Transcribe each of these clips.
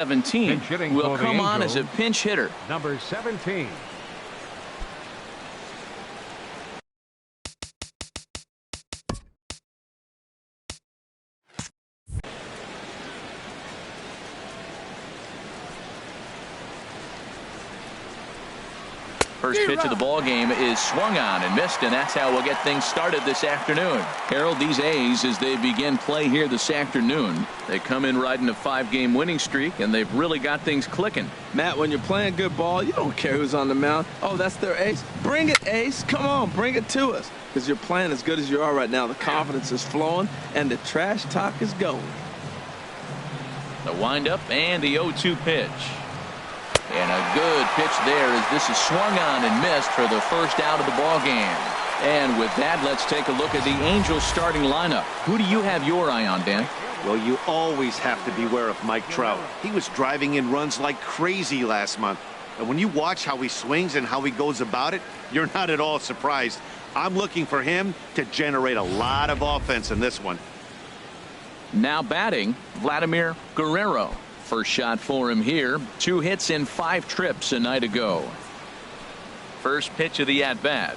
17 will come on as a pinch hitter. Number 17. First pitch of the ball game is swung on and missed, and that's how we'll get things started this afternoon. Harold, these A's, as they begin play here this afternoon, they come in riding a 5-game winning streak, and they've really got things clicking. Matt, when you're playing good ball, you don't care who's on the mound. Oh, that's their ace. Bring it, ace. Come on, bring it to us. Because you're playing as good as you are right now. The confidence is flowing, and the trash talk is going. The windup and the 0-2 pitch. And a good pitch there as this is swung on and missed for the first out of the ball game. And with that, let's take a look at the Angels starting lineup. Who do you have your eye on, Dan? Well, you always have to beware of Mike Trout. He was driving in runs like crazy last month. And when you watch how he swings and how he goes about it, you're not at all surprised. I'm looking for him to generate a lot of offense in this one. Now batting, Vladimir Guerrero. First shot for him here. 2 hits in 5 trips a night ago. First pitch of the at-bat.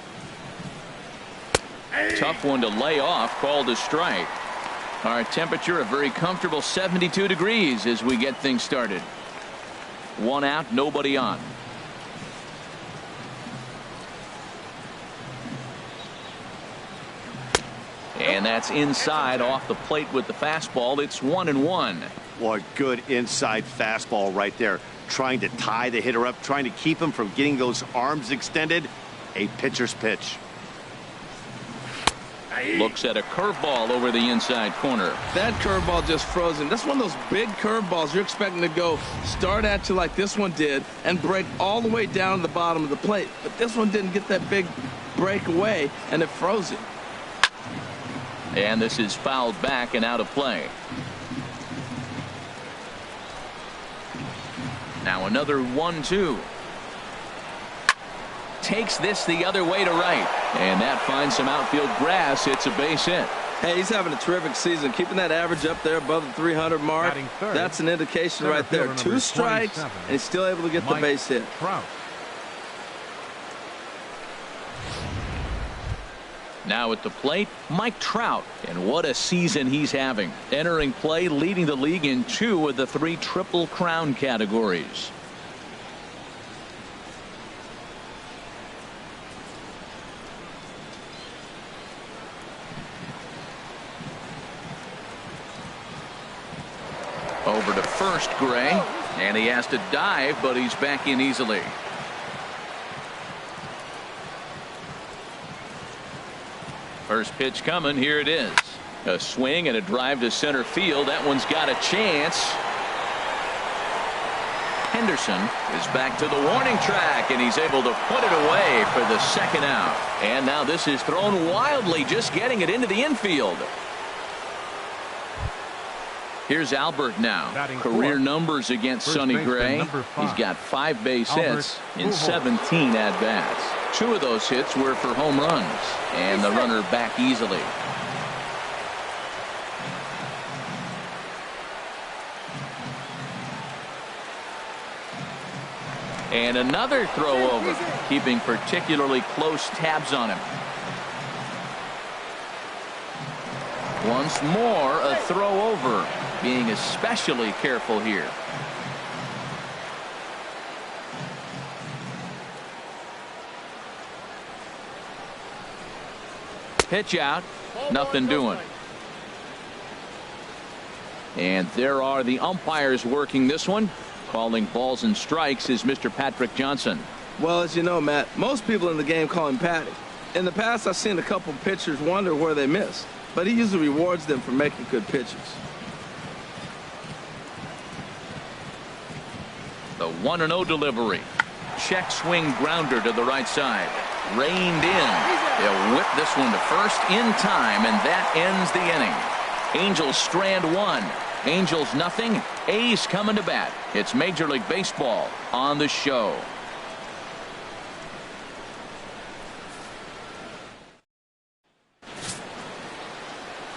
Tough one to lay off, called a strike. Our temperature a very comfortable 72 degrees as we get things started. 1 out, nobody on. And that's inside off the plate with the fastball. It's 1-1. Well, a good inside fastball right there. Trying to tie the hitter up, trying to keep him from getting those arms extended. A pitcher's pitch. Looks at a curveball over the inside corner. That curveball just froze him. That's one of those big curveballs you're expecting to go start at you like this one did and break all the way down to the bottom of the plate. But this one didn't get that big break away, and it froze him. And this is fouled back and out of play. Now another 1-2. Takes this the other way to right. And that finds some outfield grass. It's a base hit. Hey, he's having a terrific season. Keeping that average up there above the 300 mark. That's an indication right there. 2 strikes, and he's still able to get the base hit. Trout. Now at the plate, Mike Trout, and what a season he's having. Entering play, leading the league in 2 of the 3 Triple Crown categories. Over to first, Gray, and he has to dive, but he's back in easily. First pitch coming. Here it is. A swing and a drive to center field. That one's got a chance. Henderson is back to the warning track, and he's able to put it away for the second out. And now this is thrown wildly, just getting it into the infield. Here's Albert now. Career numbers against Sonny Gray. He's got 5 base hits in 17 at-bats. 2 of those hits were for home runs, and the runner back easily. And another throw over, keeping particularly close tabs on him. Once more, a throw over, being especially careful here. Pitch out, nothing doing. And there are the umpires working this one. Calling balls and strikes is Mr. Patrick Johnson. Well, as you know, Matt, most people in the game call him Patty. In the past, I've seen a couple pitchers wonder where they miss, but he usually rewards them for making good pitches. The 1-0 delivery. Check swing grounder to the right side. Reined in. They'll whip this one to first in time, and that ends the inning. Angels strand 1. Angels nothing. A's coming to bat. It's Major League Baseball on the show.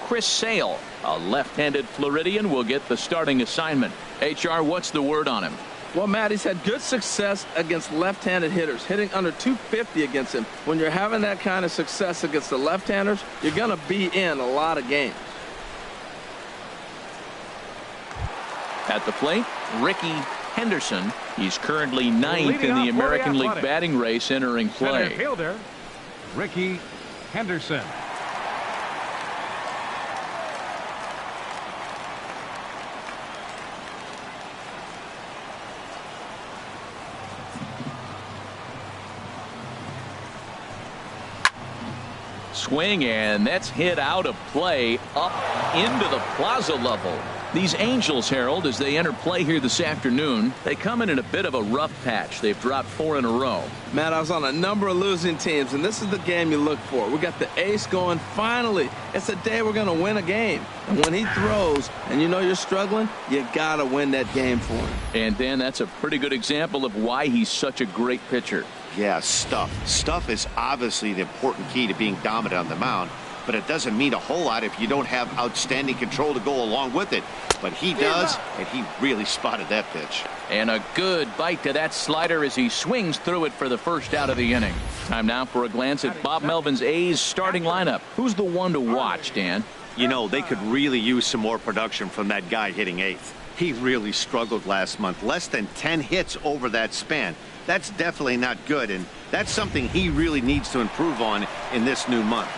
Chris Sale, a left-handed Floridian, will get the starting assignment. HR, what's the word on him? Well, Matt, he's had good success against left-handed hitters, hitting under 250 against him. When you're having that kind of success against the left-handers, you're going to be in a lot of games. At the plate, Ricky Henderson. He's currently ninth in the American League batting race entering play. Center fielder, Ricky Henderson. Swing, and that's hit out of play up into the plaza level. These Angels, Harold, as they enter play here this afternoon, they come in a bit of a rough patch. They've dropped 4 in a row. Matt, I was on a number of losing teams, and this is the game you look for. We got the ace going. Finally, it's a day we're going to win a game. And when he throws and you know you're struggling, you got to win that game for him. And, Dan, that's a pretty good example of why he's such a great pitcher. Yeah, stuff. Stuff is obviously the important key to being dominant on the mound, but it doesn't mean a whole lot if you don't have outstanding control to go along with it. But he does, and he really spotted that pitch. And a good bite to that slider as he swings through it for the first out of the inning. Time now for a glance at Bob Melvin's A's starting lineup. Who's the one to watch, Dan? You know, they could really use some more production from that guy hitting 8th. He really struggled last month. Less than 10 hits over that span. That's definitely not good, and that's something he really needs to improve on in this new month.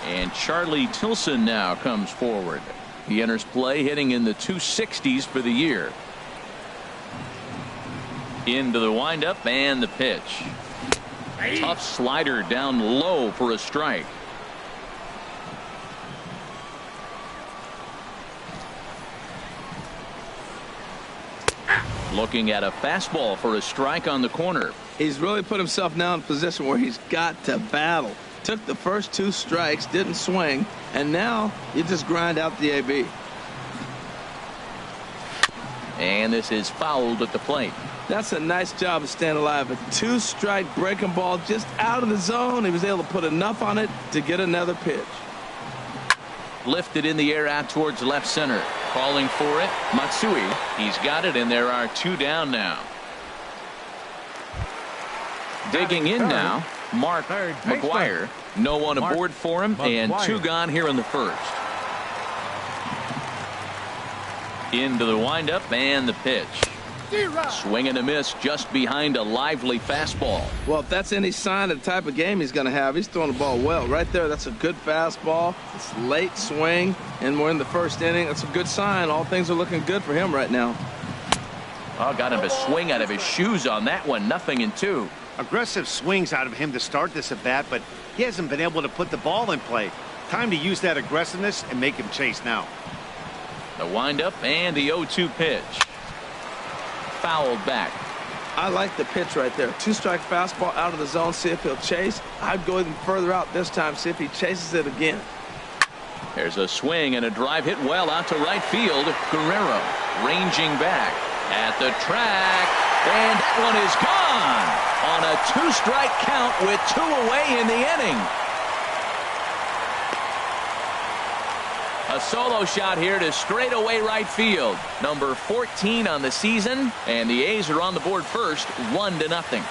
And Charlie Tilson now comes forward. He enters play hitting in the 260s for the year. Into the windup and the pitch. Tough slider down low for a strike. Looking at a fastball for a strike on the corner. He's really put himself now in a position where he's got to battle. Took the first 2 strikes, didn't swing, and now you just grind out the AB. And this is fouled at the plate. That's a nice job of staying alive. A 2-strike breaking ball just out of the zone. He was able to put enough on it to get another pitch. Lifted in the air out towards left center. Calling for it, Matsui. He's got it, and there are 2 down now. Digging in now, Mark McGwire. No one aboard for him, and 2 gone here in the first. Into the windup and the pitch. Swing and a miss just behind a lively fastball. Well, if that's any sign of the type of game he's going to have, he's throwing the ball well. Right there, that's a good fastball. It's late swing, and we're in the first inning. That's a good sign. All things are looking good for him right now. Oh, got him a swing out of his shoes on that one. 0-2. Aggressive swings out of him to start this at bat, but he hasn't been able to put the ball in play. Time to use that aggressiveness and make him chase now. The windup and the 0-2 pitch. Fouled back. I like the pitch right there. 2-strike fastball out of the zone. See if he'll chase. I'd go even further out this time. See if he chases it again. There's a swing and a drive hit well out to right field. Guerrero ranging back at the track. And that one is gone on a 2-strike count with 2 away in the inning. A solo shot here to straightaway right field. Number 14 on the season, and the A's are on the board first, 1-0.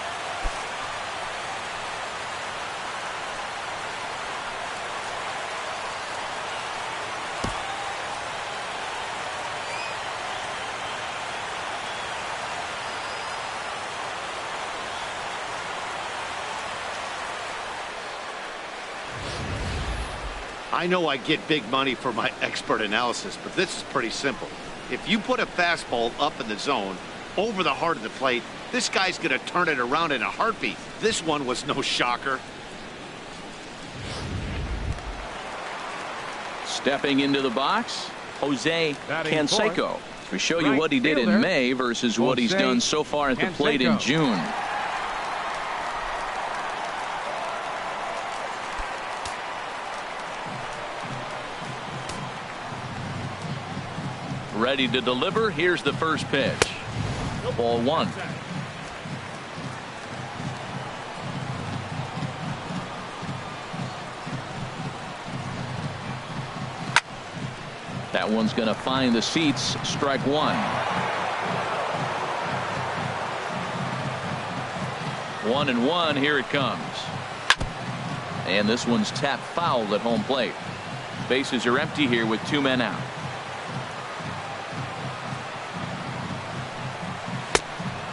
I know I get big money for my expert analysis, but this is pretty simple. If you put a fastball up in the zone over the heart of the plate, this guy's going to turn it around in a heartbeat. This one was no shocker. Stepping into the box, Jose Canseco. We show you what he did in May versus what he's done so far at the plate in June. Ready to deliver. Here's the first pitch. Ball 1. That one's going to find the seats. Strike one. 1-1. Here it comes. And this one's tapped foul at home plate. Bases are empty here with 2 men out.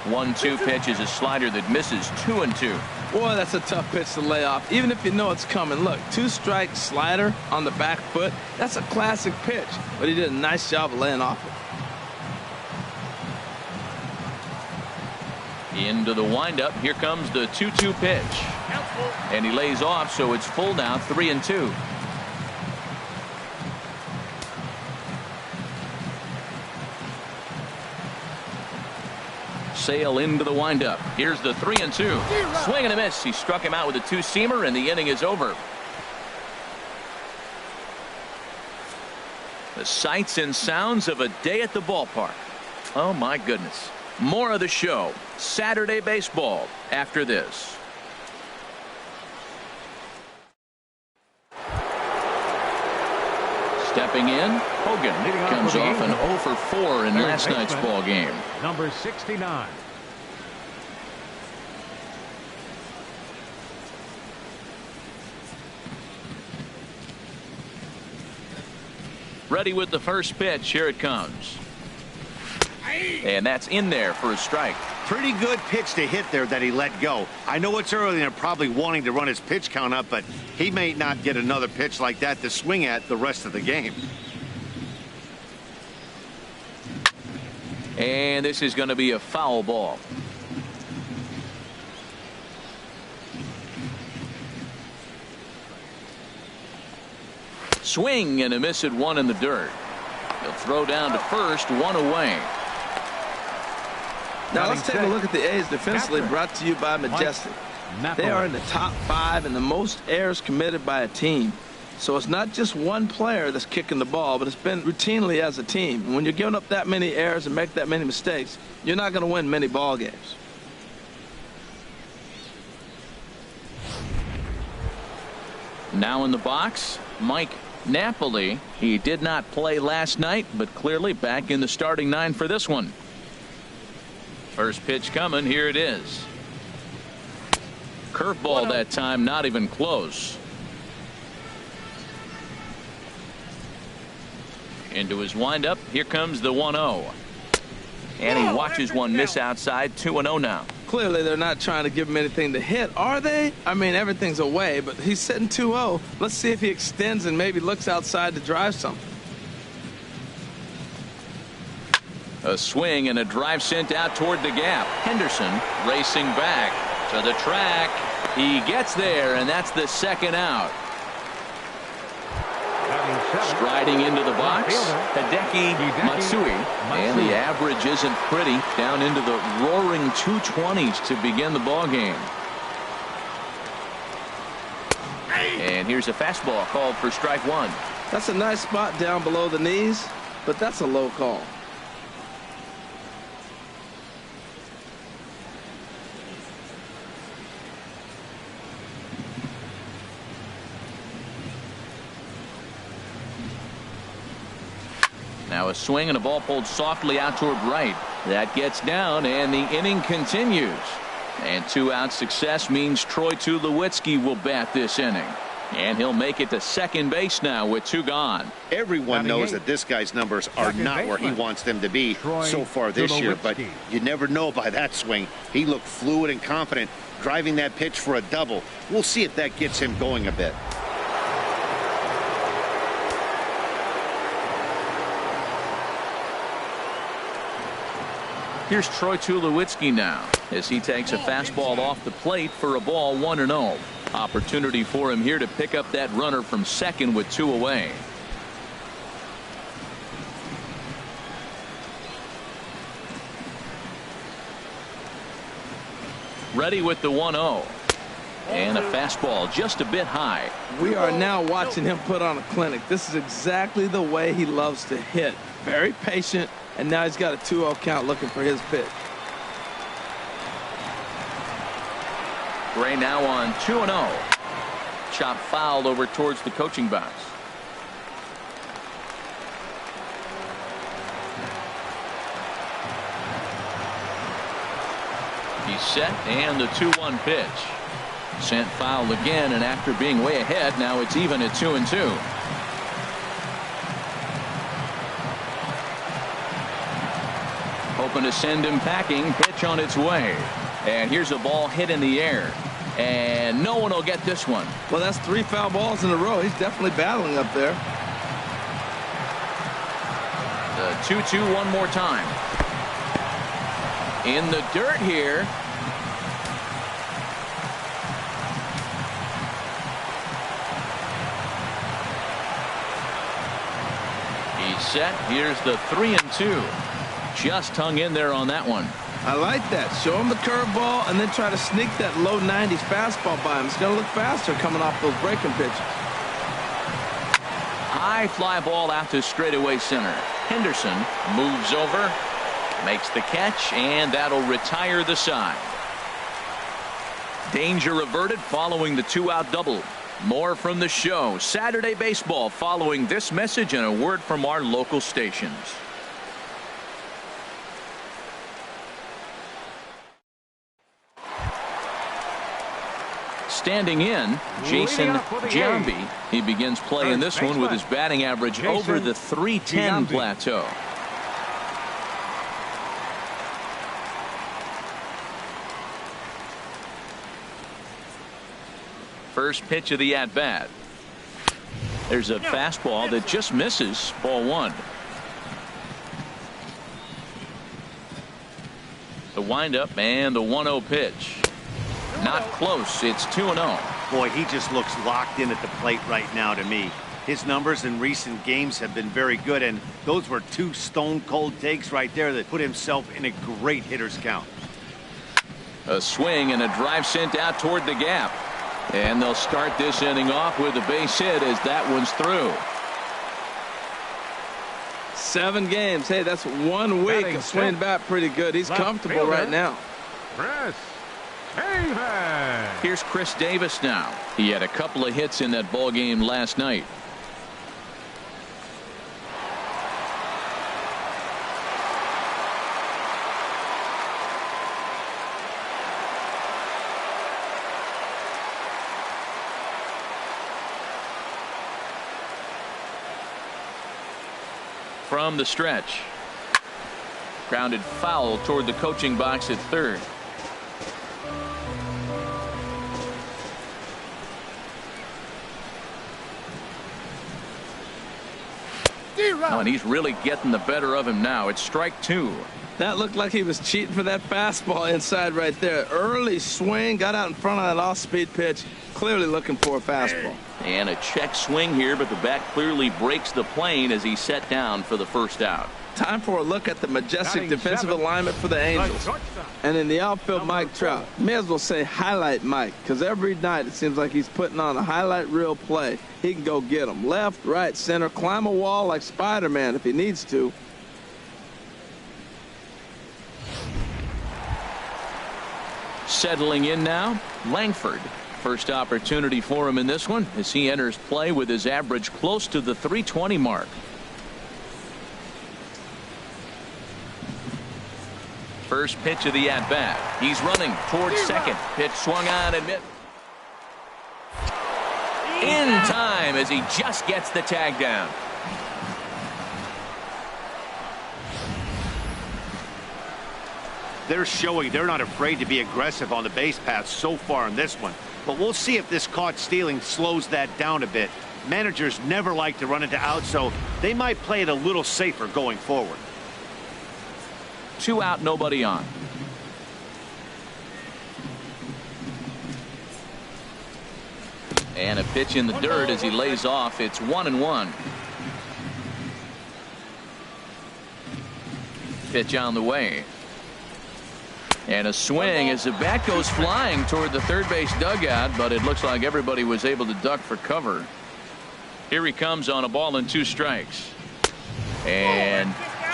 One-two pitch is a slider that misses. 2-2. Boy, that's a tough pitch to lay off, even if you know it's coming. Look, 2-strike slider on the back foot. That's a classic pitch, but he did a nice job of laying off it. Into the windup. Here comes the 2-2 pitch. And he lays off, so it's full now, 3-2. Sale into the windup. Here's the 3-2. Swing and a miss. He struck him out with a two-seamer, and the inning is over. The sights and sounds of a day at the ballpark. Oh, my goodness. More of the show. Saturday baseball after this. Stepping in, Hogan comes off an 0 for 4 in last night's ball game. Number 69. Ready with the first pitch. Here it comes. And that's in there for a strike. Pretty good pitch to hit there that he let go. I know it's early and they're probably wanting to run his pitch count up, but he may not get another pitch like that to swing at the rest of the game. And this is going to be a foul ball. Swing and a miss at one in the dirt. He'll throw down to first, one away. Now let's take a look at the A's defensively, brought to you by Majestic. They are in the top 5 in the most errors committed by a team. So it's not just one player that's kicking the ball, but it's been routinely as a team. And when you're giving up that many errors and make that many mistakes, you're not going to win many ball games. Now in the box, Mike Napoli. He did not play last night, but clearly back in the starting 9 for this one. First pitch coming. Here it is. Curveball that time, not even close. Into his windup. Here comes the 1-0. And he watches one miss outside. 2-0 now. Clearly they're not trying to give him anything to hit, are they? I mean, everything's away, but he's sitting 2-0. Let's see if he extends and maybe looks outside to drive something. A swing and a drive sent out toward the gap. Henderson racing back to the track. He gets there, and that's the second out. Striding into the box, Hideki Matsui. And the average isn't pretty. Down into the roaring 220s to begin the ball game. And here's a fastball called for strike one. That's a nice spot down below the knees, but that's a low call. Now a swing and a ball pulled softly out toward right. That gets down, and the inning continues. And 2-out success means Troy Tulowitzki will bat this inning. And he'll make it to second base now with 2 gone. Everyone knows that this guy's numbers are not where he wants them to be so far this year, but you never know by that swing. He looked fluid and confident, driving that pitch for a double. We'll see if that gets him going a bit. Here's Troy Tulowitzki now as he takes a fastball off the plate for a ball, 1-0. Opportunity for him here to pick up that runner from second with 2 away. Ready with the 1-0. And a fastball just a bit high. We are now watching him put on a clinic. This is exactly the way he loves to hit. Very patient, and now he's got a 2-0 count looking for his pitch. Gray now on 2-0. Chop fouled over towards the coaching box. He's set, and the 2-1 pitch. Sent foul again, and after being way ahead, now it's even at 2-2. Hoping to send him packing. Pitch on its way. And here's a ball hit in the air. And no one will get this one. Well, that's 3 foul balls in a row. He's definitely battling up there. The 2-2 one more time. In the dirt here. He's set. Here's the 3-2. Just hung in there on that one. I like that. Show him the curveball and then try to sneak that low 90s fastball by him. It's going to look faster coming off those breaking pitches. High fly ball out to straightaway center. Henderson moves over, makes the catch, and that'll retire the side. Danger averted following the 2-out double. More from the show. Saturday baseball following this message and a word from our local stations. Standing in, Jason Giambi. He begins play in this one with his batting average over the 310 plateau. First pitch of the at-bat. There's a fastball that just misses. Ball 1. The windup and the 1-0 pitch. Not close. It's 2-0. Boy, he just looks locked in at the plate right now to me. His numbers in recent games have been very good, and those were 2 stone-cold takes right there that put himself in a great hitter's count. A swing and a drive sent out toward the gap. And they'll start this inning off with a base hit as that one's through. 7 games. Hey, that's 1 week of swinging bat pretty good. He's comfortable right now. Chris Davis. Here's Chris Davis now. He had a couple of hits in that ball game last night. From the stretch. Grounded foul toward the coaching box at third. Oh, and he's really getting the better of him now. It's strike 2. That looked like he was cheating for that fastball inside right there. Early swing, got out in front of that off-speed pitch. Clearly looking for a fastball. And a check swing here, but the bat clearly breaks the plane as he's set down for the first out. Time for a look at the majestic defensive alignment for the Angels. And in the outfield, Mike Trout. May as well say highlight Mike, because every night it seems like he's putting on a highlight reel play. He can go get them left, right, center, climb a wall like Spider-Man if he needs to. Settling in now, Langford. First opportunity for him in this one as he enters play with his average close to the 320 mark. First pitch of the at-bat. He's running towards second. Pitch swung on and missed. In time as he just gets the tag down. They're showing they're not afraid to be aggressive on the base paths so far in this one. But we'll see if this caught stealing slows that down a bit. Managers never like to run into outs, so they might play it a little safer going forward. 2 out, nobody on. And a pitch in the dirt as he lays off. It's 1-1. Pitch on the way. And a swing as the bat goes flying toward the third base dugout, but it looks like everybody was able to duck for cover. Here he comes on a ball and 2 strikes. And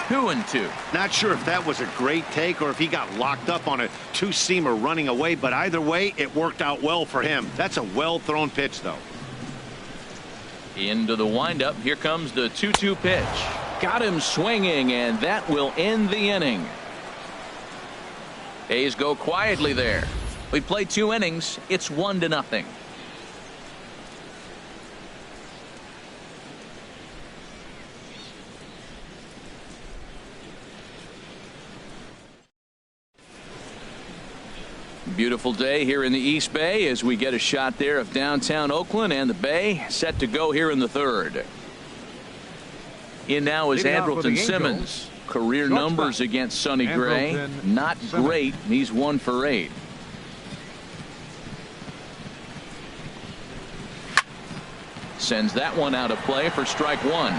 2-2. Not sure if that was a great take or if he got locked up on a 2-seamer running away, but either way, it worked out well for him. That's a well-thrown pitch, though. Into the windup. Here comes the 2-2 pitch. Got him swinging, and that will end the inning. A's go quietly there. We play 2 innings. It's 1-0. Beautiful day here in the East Bay as we get a shot there of downtown Oakland, and the Bay set to go here in the 3rd. In now is Andrelton Simmons. Career numbers against Sonny Gray, not great. He's 1 for 8. Sends that one out of play for strike 1.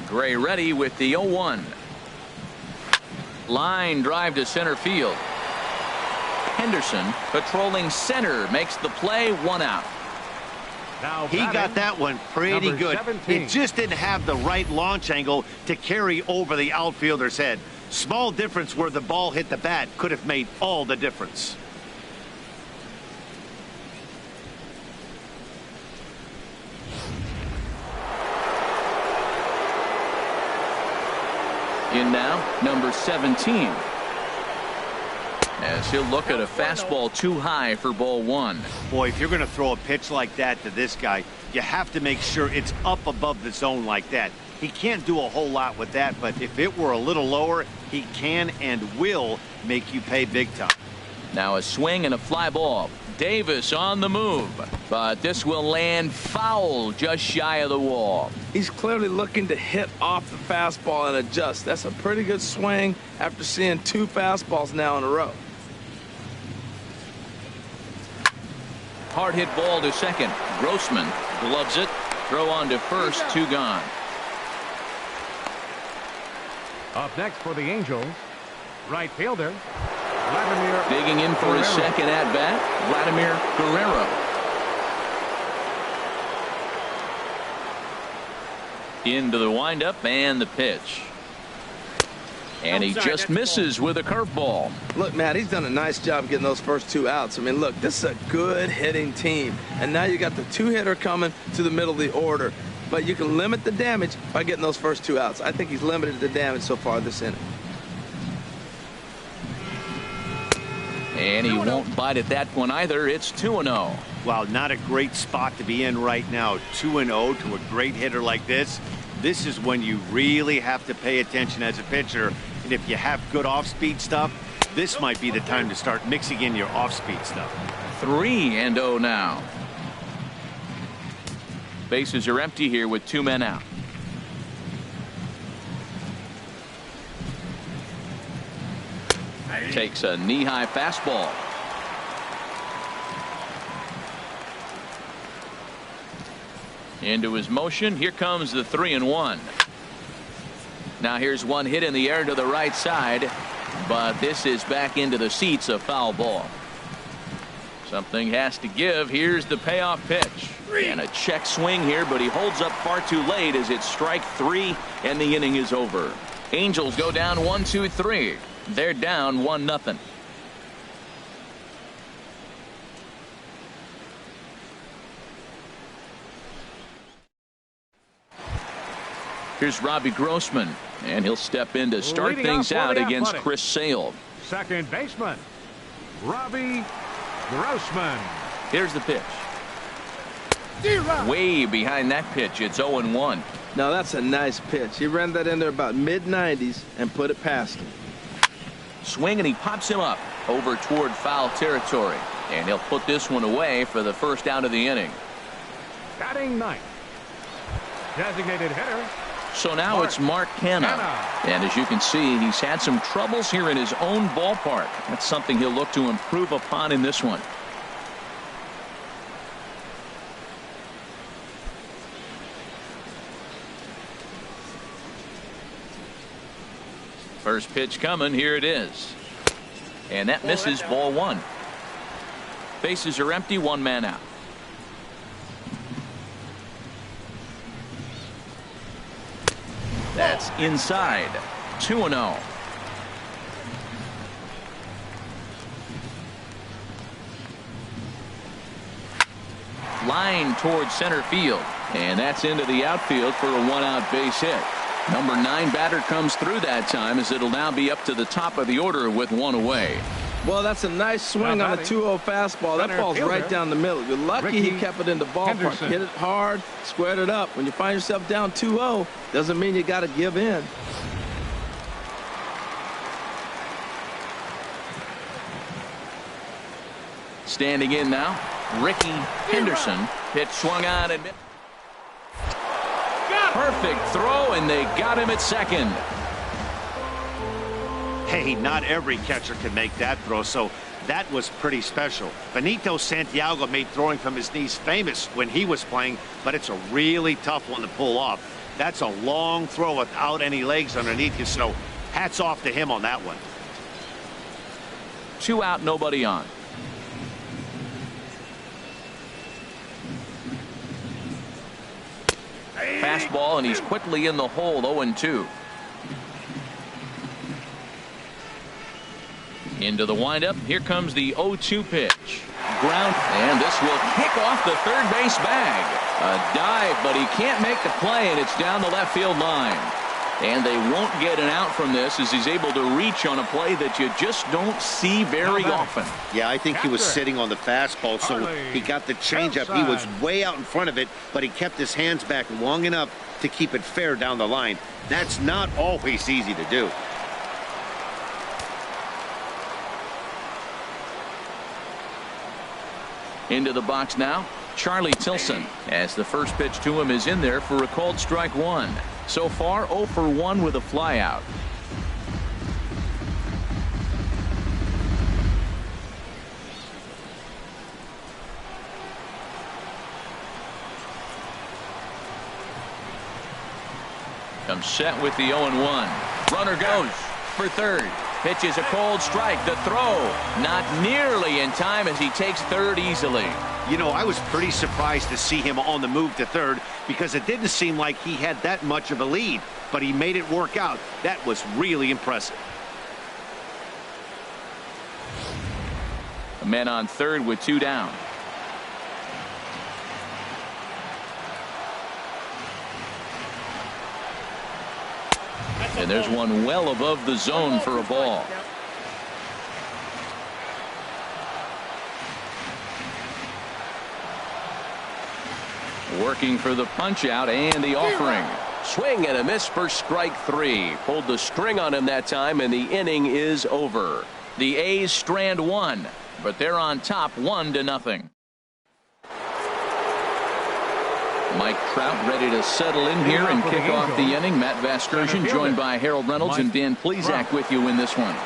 Gray ready with the 0-1. Line drive to center field. Henderson patrolling center makes the play, 1 out. He got that one pretty good. It just didn't have the right launch angle to carry over the outfielder's head. Small difference where the ball hit the bat could have made all the difference. In now, number 17. As he'll look at a fastball too high for ball 1. Boy, if you're going to throw a pitch like that to this guy, you have to make sure it's up above the zone like that. He can't do a whole lot with that, but if it were a little lower, he can and will make you pay big time. Now a swing and a fly ball. Davis on the move, but this will land foul just shy of the wall. He's clearly looking to hit off the fastball and adjust. That's a pretty good swing after seeing 2 fastballs now in a row. Hard hit ball to second. Grossman gloves it. Throw on to first. 2 gone. Up next for the Angels, right fielder Vladimir. Digging in for his second at bat, Vladimir Guerrero. Into the windup and the pitch. And he just misses with a curveball. Look, Matt, he's done a nice job getting those first 2 outs. I mean, look, this is a good hitting team. And now you got the 2-hitter coming to the middle of the order. But you can limit the damage by getting those first 2 outs. I think he's limited the damage so far this inning. And he won't bite at that one either. It's 2-0. Wow, not a great spot to be in right now. 2-0 to a great hitter like this. This is when you really have to pay attention as a pitcher. And if you have good off-speed stuff, this might be the time to start mixing in your off-speed stuff. 3-0 now. Bases are empty here with 2 men out. Takes a knee-high fastball. Into his motion. Here comes the 3-1. Now here's one hit in the air to the right side, but this is back into the seats, a foul ball. Something has to give. Here's the payoff pitch. And a check swing here, but he holds up far too late as it's strike 3 and the inning is over. Angels go down 1-2-3. They're down 1-0. Here's Robbie Grossman, and he'll step in to start things out against Chris Sale. Second baseman, Robbie Grossman. Here's the pitch. Way behind that pitch. It's 0-1. Now that's a nice pitch. He ran that in there about mid-90s and put it past him. Swing, and he pops him up over toward foul territory, and he'll put this one away for the first out of the inning. Batting ninth, designated hitter. So now it's Mark Canna. And as you can see, he's had some troubles here in his own ballpark. That's something he'll look to improve upon in this one. First pitch coming. Here it is. And that misses, ball 1. Bases are empty, 1 man out. That's inside. 2-0. Line towards center field, and that's into the outfield for a 1-out base hit. Number 9 batter comes through that time, as it'll now be up to the top of the order with 1 away. Well, that's a nice swing on a 2-0 fastball. That ball's right down the middle. You're lucky he kept it in the ballpark. Henderson. Hit it hard, squared it up. When you find yourself down 2-0, doesn't mean you got to give in. Standing in now, Ricky Henderson. Pitch swung on and perfect throw, and they got him at second. Hey, not every catcher can make that throw, so that was pretty special. Benito Santiago made throwing from his knees famous when he was playing, but it's a really tough one to pull off. That's a long throw without any legs underneath you, so hats off to him on that one. 2 out, nobody on. Fastball, and he's quickly in the hole. 0-2. Into the windup. Here comes the 0-2 pitch. Ground, and this will kick off the third base bag. A dive, but he can't make the play, and it's down the left field line. And they won't get an out from this, as he's able to reach on a play that you just don't see very often. Yeah, I think he was sitting on the fastball, so he got the changeup. He was way out in front of it, but he kept his hands back long enough to keep it fair down the line. That's not always easy to do. Into the box now, Charlie Tilson, as the first pitch to him is in there for a called strike 1. So far, 0 for 1 with a flyout. Comes set with the 0-1. Runner goes for third. Pitch is a cold strike. The throw not nearly in time, as he takes third easily. You know, I was pretty surprised to see him on the move to third, because it didn't seem like he had that much of a lead, but he made it work out. That was really impressive. A man on third with 2 down. And there's one well above the zone for a ball. Working for the punch out and the offering. Swing and a miss for strike 3. Pulled the string on him that time, and the inning is over. The A's strand 1, but they're on top 1-0. Mike Trout ready to settle in here and kick off the inning. Matt Vasgersian joined by Harold Reynolds and Dan Plesac with you in this one.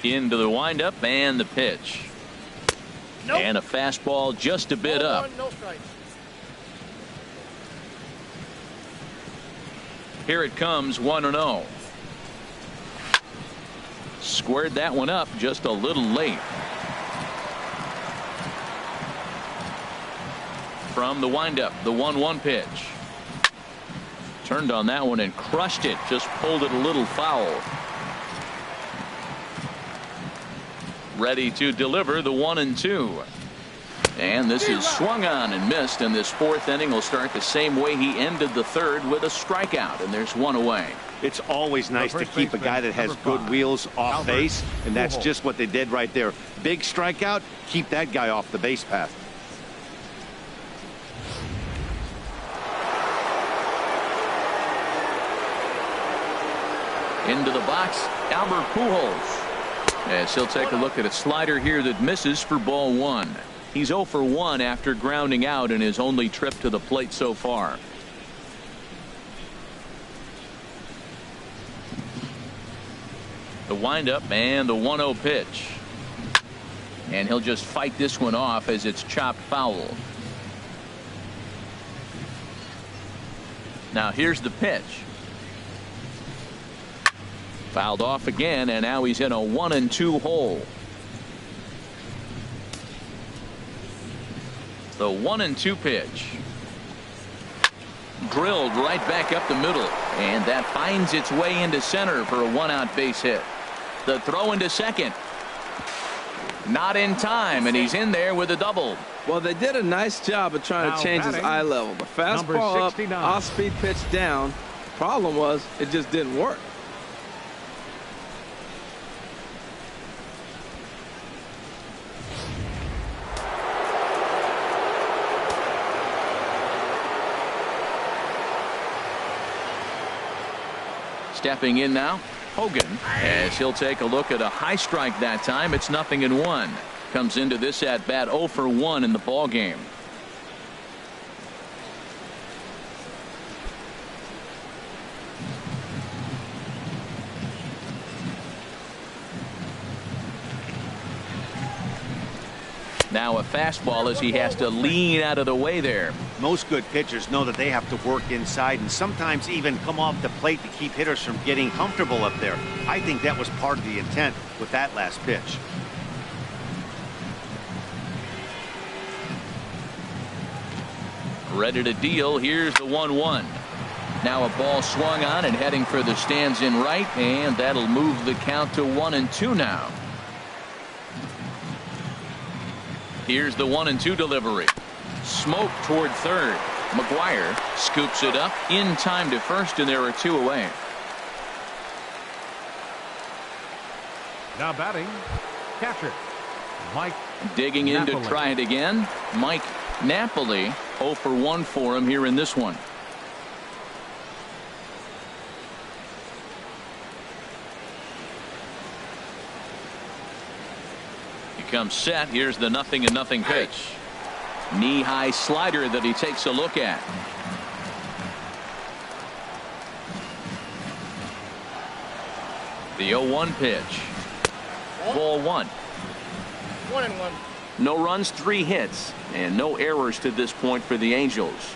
Into the windup and the pitch. Nope. And a fastball just a bit up. No strikes. Here it comes, 1-0. Squared that one up just a little late. From the windup, the 1-1 pitch. Turned on that one and crushed it. Just pulled it a little foul. Ready to deliver the 1-2. And this is swung on and missed, and this fourth inning will start the same way he ended the third, with a strikeout, and there's 1 away. It's always nice to keep a guy that has good wheels off base, and that's just what they did right there. Big strikeout, keep that guy off the base path. Into the box, Albert Pujols. As he'll take a look at a slider here that misses for ball 1. He's 0 for 1 after grounding out in his only trip to the plate so far. The windup and the 1-0 pitch. And he'll just fight this one off as it's chopped foul. Now here's the pitch. Fouled off again, and now he's in a 1-2 hole. The 1-2 pitch. Drilled right back up the middle. And that finds its way into center for a one-out base hit. The throw into second. Not in time, and he's in there with a double. Well, they did a nice job of trying to change his eye level. The fastball up, off-speed pitch down. Problem was, it just didn't work. Stepping in now, Hogan, as he'll take a look at a high strike that time. It's 0-1. Comes into this at bat 0 for 1 in the ball game. Now a fastball as he has to lean out of the way there. Most good pitchers know that they have to work inside and sometimes even come off the plate to keep hitters from getting comfortable up there. I think that was part of the intent with that last pitch. Ready to deal. Here's the 1-1. Now a ball swung on and heading for the stands in right, and that'll move the count to 1-2 now. Here's the 1-2 delivery. Smoke toward third. McGwire scoops it up in time to first, and there are 2 away. Now batting, catcher Mike. Digging in to try it again. Mike Napoli, 0 for 1 for him here in this one. He comes set. Here's the 0-0 pitch. Knee-high slider that he takes a look at. The 0-1 pitch. Ball 1. 1-1. No runs, 3 hits, and no errors to this point for the Angels.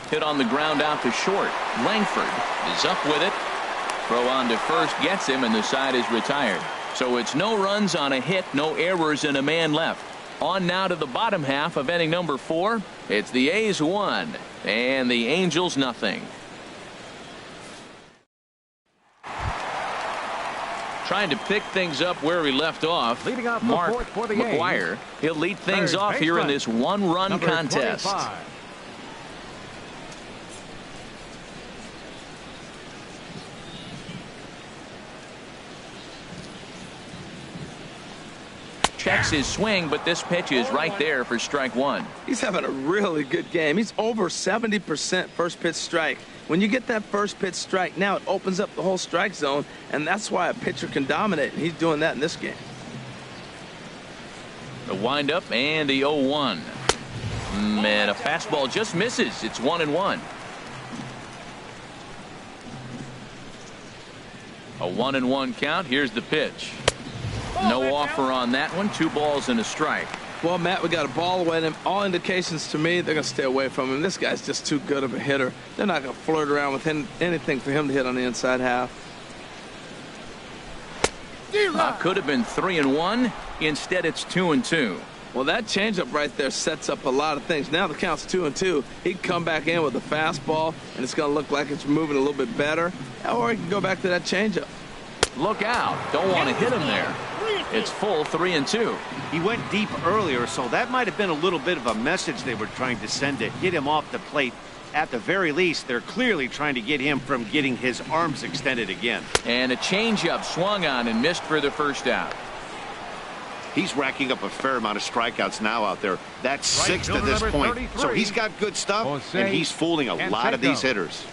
Hit on the ground out to short. Langford is up with it. Throw on to first gets him, and the side is retired. So it's no runs on a hit, no errors, and a man left. On now to the bottom half of inning number 4. It's the A's 1 and the Angels nothing. Trying to pick things up where we left off. Leading off Mark the for the McGwire. He'll lead things Third off here in baseman, this one-run number contest. 25. Checks his swing, but this pitch is right there for strike 1. He's having a really good game. He's over 70% first pitch strike. When you get that first pitch strike, now it opens up the whole strike zone, and that's why a pitcher can dominate, and he's doing that in this game. The windup and the 0-1. And a fastball just misses. It's 1-1. A 1-1 count. Here's the pitch. No offer on that one. 2 balls and a strike. Well, Matt, we got a ball away, and all indications to me, they're going to stay away from him. This guy's just too good of a hitter. They're not going to flirt around with anything for him to hit on the inside half. Could have been 3-1. Instead, it's 2-2. Well, that changeup right there sets up a lot of things. Now the count's 2-2. He can come back in with a fastball, and it's going to look like it's moving a little bit better. Or he can go back to that changeup. Look out. Don't want to hit him there. It's full 3-2. He went deep earlier, so that might have been a little bit of a message they were trying to send to get him off the plate. At the very least, they're clearly trying to get him from getting his arms extended again. And a changeup swung on and missed for the first out. He's racking up a fair amount of strikeouts now out there. That's 6 to this point. So he's got good stuff, and he's fooling a lot of these hitters.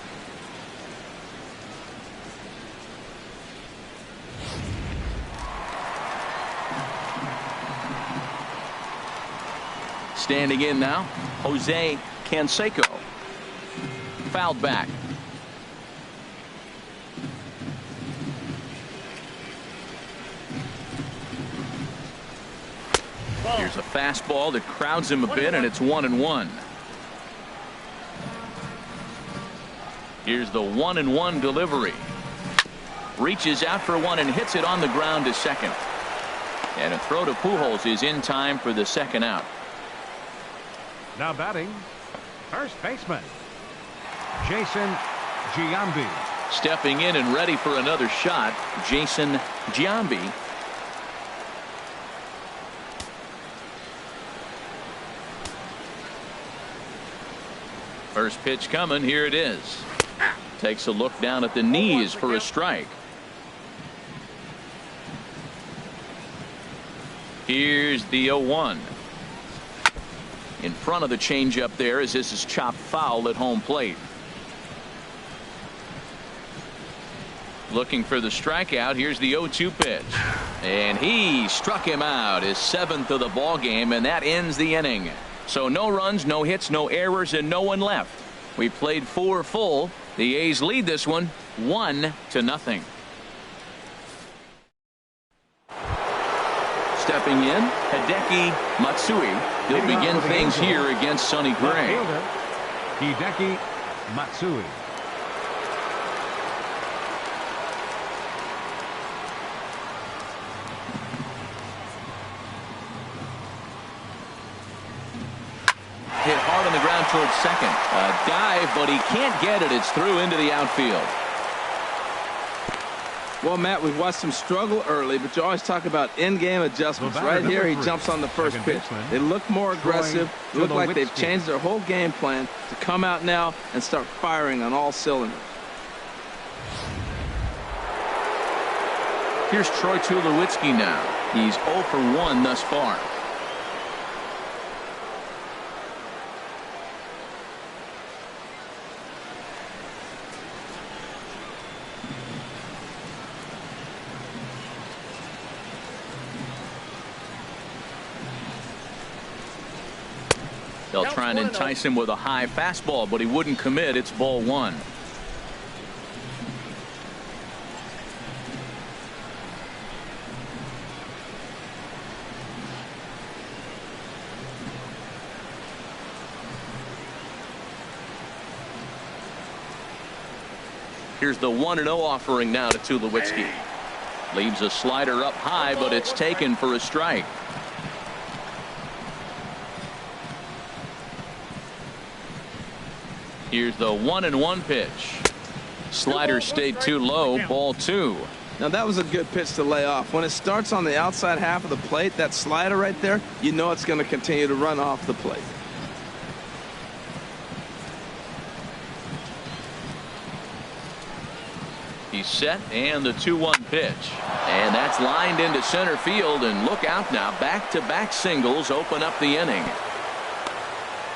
Standing in now, Jose Canseco. Fouled back. Here's a fastball that crowds him a bit, and it's 1-1. Here's the 1-1 delivery. Reaches out for one and hits it on the ground to second. And a throw to Pujols is in time for the second out. Now batting, First baseman, Jason Giambi. Stepping in and ready for another shot, Jason Giambi. First pitch coming. Here it is. Takes a look down at the knees for a strike. Here's the 0-1. In front of the changeup there as this is chopped foul at home plate. Looking for the strikeout. Here's the 0-2 pitch. And he struck him out, his 7th of the ball game, and that ends the inning. So no runs, no hits, no errors, and no one left. We played 4 full. The A's lead this one 1-0. Stepping in, Hideki Matsui. He'll begin things here against Sonny Gray. Hideki Matsui. Hit hard on the ground towards second. A dive, but he can't get it. It's through into the outfield. Well, Matt, we've watched him struggle early, but you always talk about in-game adjustments. Right here, he jumps on the first pitch. They look more aggressive. They look like they've changed their whole game plan to come out now and start firing on all cylinders. Here's Troy Tulowitzki now. He's 0 for 1 thus far. They'll try and entice him with a high fastball, but he wouldn't commit. It's ball 1. Here's the 1-0 offering now to Tulowitzki. Leaves a slider up high, but it's taken for a strike. Here's the 1-1 pitch. Slider stayed too low. Ball 2. Now that was a good pitch to lay off. When it starts on the outside half of the plate, that slider right there, you know it's going to continue to run off the plate. He's set, and the 2-1 pitch. And that's lined into center field, and look out now. Back-to-back singles open up the inning.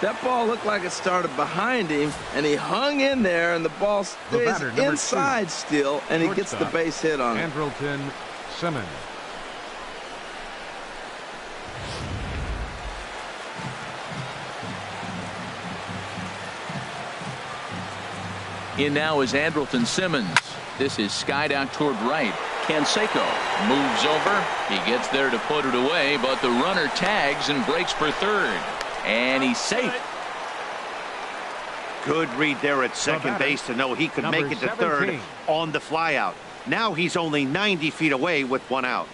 That ball looked like it started behind him, and he hung in there, and the ball stays inside still, and he gets the base hit on it. Andrelton Simmons. In now is Andrelton Simmons. This is skied out toward right. Canseco moves over. He gets there to put it away, but the runner tags and breaks for third. And he's safe. Good read there at second base to know he could make it to third on the flyout. Now he's only 90 feet away with 1 out.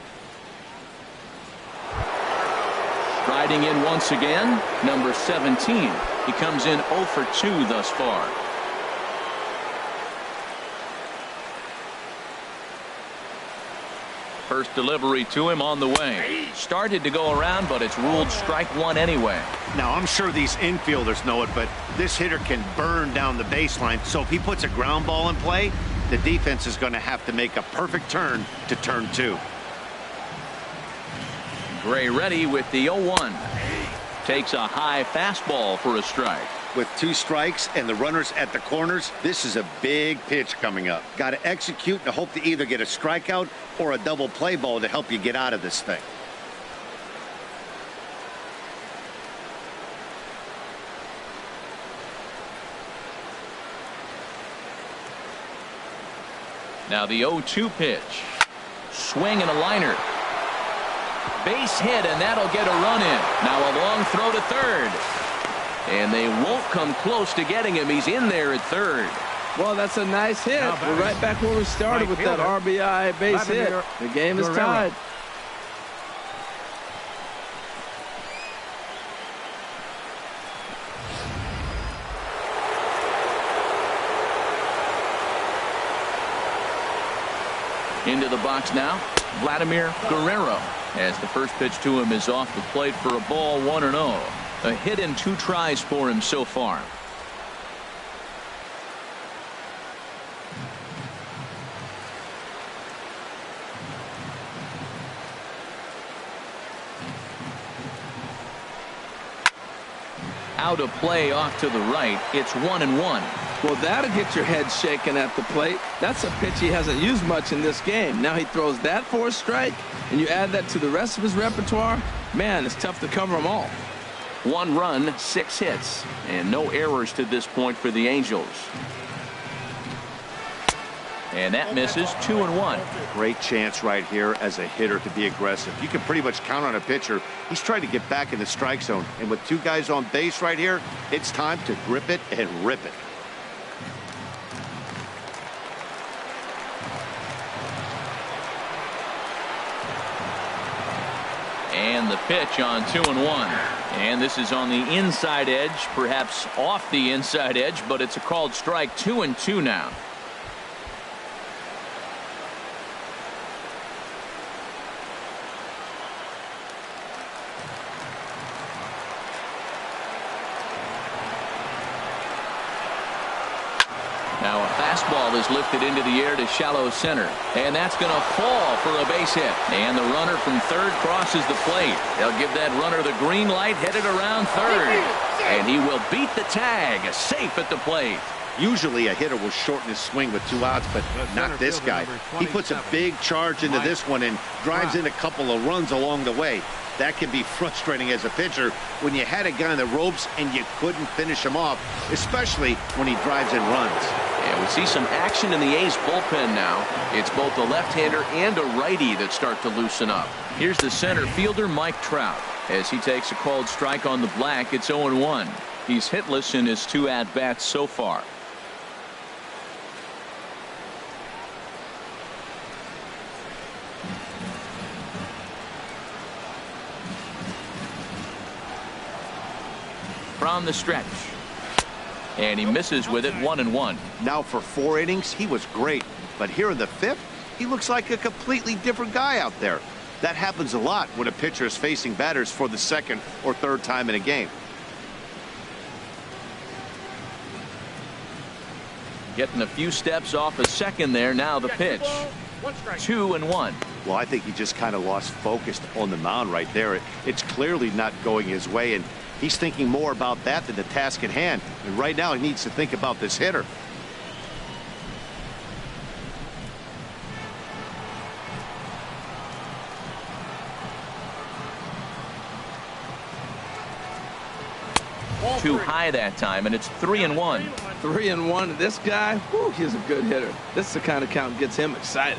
Riding in once again, number 17. He comes in 0 for 2 thus far. First delivery to him on the way. Started to go around, but it's ruled strike 1 anyway. Now, I'm sure these infielders know it, but this hitter can burn down the baseline. So if he puts a ground ball in play, the defense is going to have to make a perfect turn to turn 2. Gray ready with the 0-1. Takes a high fastball for a strike. With 2 strikes and the runners at the corners, this is a big pitch coming up. Got to execute and hope to either get a strikeout or a double play ball to help you get out of this thing. Now the 0-2 pitch. Swing and a liner. Base hit, and that'll get a run in. Now a long throw to third. And they won't come close to getting him. He's in there at third. Well, that's a nice hit. We're right back where we started with that RBI base hit. The game is tied. Into the box now, Vladimir Guerrero, as the first pitch to him is off the plate for a ball, 1-0. A hit in 2 tries for him so far. Out of play off to the right. It's 1-1. Well, that'll get your head shaken at the plate. That's a pitch he hasn't used much in this game. Now he throws that for a strike, and you add that to the rest of his repertoire. Man, it's tough to cover them all. 1 run, 6 hits, and no errors to this point for the Angels. And that misses, 2-1. Great chance right here as a hitter to be aggressive. You can pretty much count on a pitcher. He's trying to get back in the strike zone. And with 2 guys on base right here, it's time to grip it and rip it. And the pitch on 2-1. And this is on the inside edge, perhaps off the inside edge, but it's a called strike. 2-2 now. Now a fastball is lifted into the air to shallow center, and that's going to fall for a base hit. And the runner from third crosses the plate. They'll give that runner the green light, headed around third, and he will beat the tag, safe at the plate. Usually a hitter will shorten his swing with 2 outs, but not this guy. He puts a big charge into this one and drives in a couple of runs along the way. That can be frustrating as a pitcher when you had a guy on the ropes and you couldn't finish him off, especially when he drives in runs. And we see some action in the A's bullpen now. It's both a left-hander and a righty that start to loosen up. Here's the center fielder, Mike Trout. As he takes a called strike on the black, it's 0-1. He's hitless in his 2 at-bats so far. From the stretch, and he misses with it, 1-1. Now for 4 innings, he was great, but here in the 5th, he looks like a completely different guy out there. That happens a lot when a pitcher is facing batters for the 2nd or 3rd time in a game. Getting a few steps off a second there. Now the pitch, 2-1. Well, I think he just kind of lost focus on the mound right there. It's clearly not going his way, and he's thinking more about that than the task at hand. And right now he needs to think about this hitter. Too high that time, and it's 3-1. 3-1. This guy, whew, he's a good hitter. This is the kind of count that gets him excited.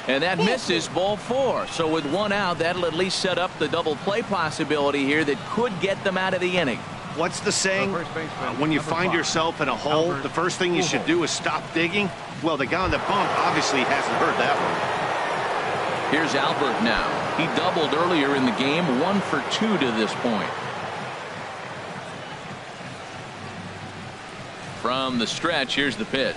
And that misses, ball 4. So with 1 out, that'll at least set up the double play possibility here that could get them out of the inning. What's the saying? When you find yourself in a hole, the first thing you should do is stop digging. Well, the guy on the bump obviously hasn't heard that one. Here's Albert now. He doubled earlier in the game, 1 for 2 to this point. From the stretch, here's the pitch.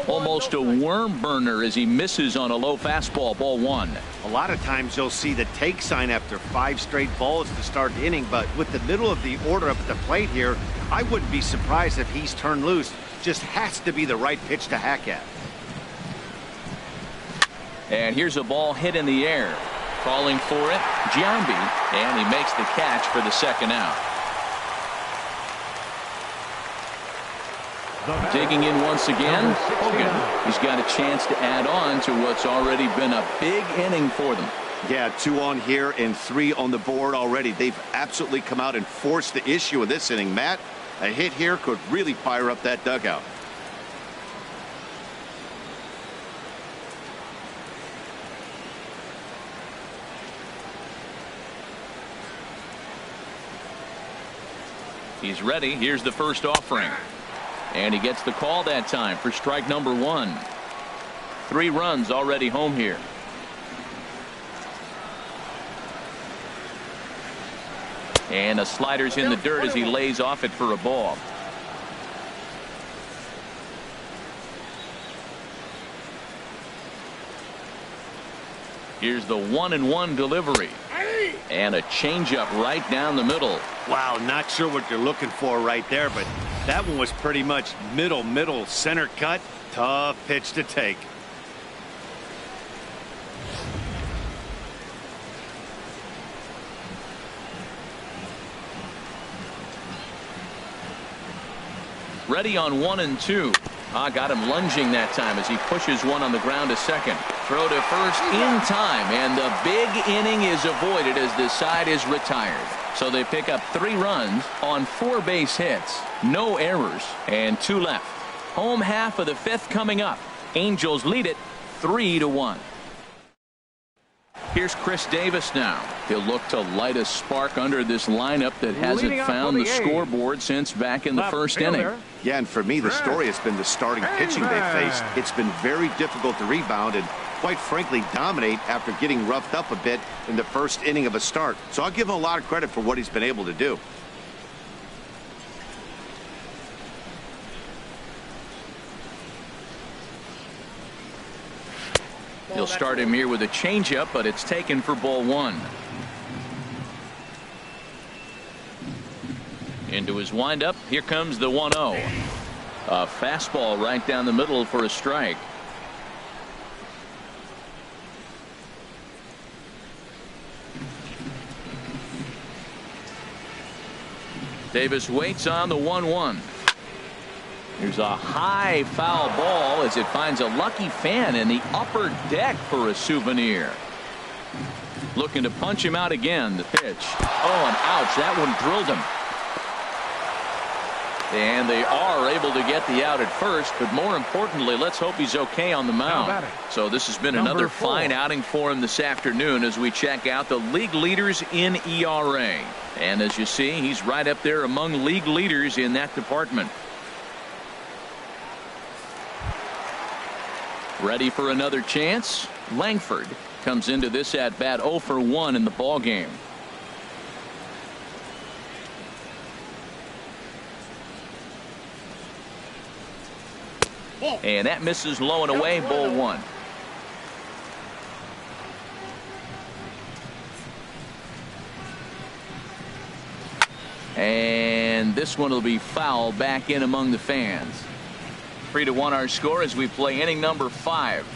Almost a worm burner as he misses on a low fastball, ball 1. A lot of times you'll see the take sign after 5 straight balls to start the inning, but with the middle of the order up at the plate here, I wouldn't be surprised if he's turned loose. Just has to be the right pitch to hack at. And here's a ball hit in the air. Calling for it, Giambi, and he makes the catch for the 2nd out. Digging in once again, Hogan. He's got a chance to add on to what's already been a big inning for them. Yeah, 2 on here and 3 on the board already. They've absolutely come out and forced the issue in this inning. Matt, a hit here could really fire up that dugout. He's ready. Here's the first offering. And he gets the call that time for strike number 1. 3 runs already home here. And the slider's in the dirt as he lays off it for a ball. Here's the 1-1 delivery. And a changeup right down the middle. Wow, not sure what you're looking for right there, but that one was pretty much middle center cut. Tough pitch to take. Ready on 1-2. Got him lunging that time as he pushes one on the ground to second. Throw to first in time, and the big inning is avoided as the side is retired. So they pick up 3 runs on 4 base hits. No errors, and 2 left. Home half of the 5th coming up. Angels lead it 3-1. Here's Chris Davis now. He'll look to light a spark under this lineup that hasn't found the scoreboard since back in the first inning. Yeah, and for me, the story has been the starting pitching they faced. It's been very difficult to rebound and, quite frankly, dominate after getting roughed up a bit in the first inning of a start. So I'll give him a lot of credit for what he's been able to do. He'll start him here with a changeup, but it's taken for ball 1. Into his windup. Here comes the 1-0. A fastball right down the middle for a strike. Davis waits on the 1-1. Here's a high foul ball as it finds a lucky fan in the upper deck for a souvenir. Looking to punch him out again. The pitch. Oh, and ouch. That one drilled him. And they are able to get the out at first, but more importantly, let's hope he's okay on the mound. So this has been another fine outing for him this afternoon as we check out the league leaders in ERA. And as you see, he's right up there among league leaders in that department. Ready for another chance. Langford comes into this at bat 0 for 1 in the ball game. And that misses low and away. Ball 1. And this one will be foul back in among the fans. 3-1 our score as we play inning number 5.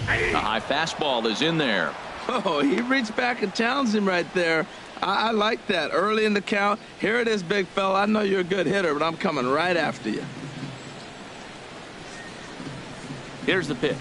A high fastball is in there. Oh, he reached back and challenged him right there. I like that. Early in the count. Here it is, big fella. I know you're a good hitter, but I'm coming right after you. Here's the pitch.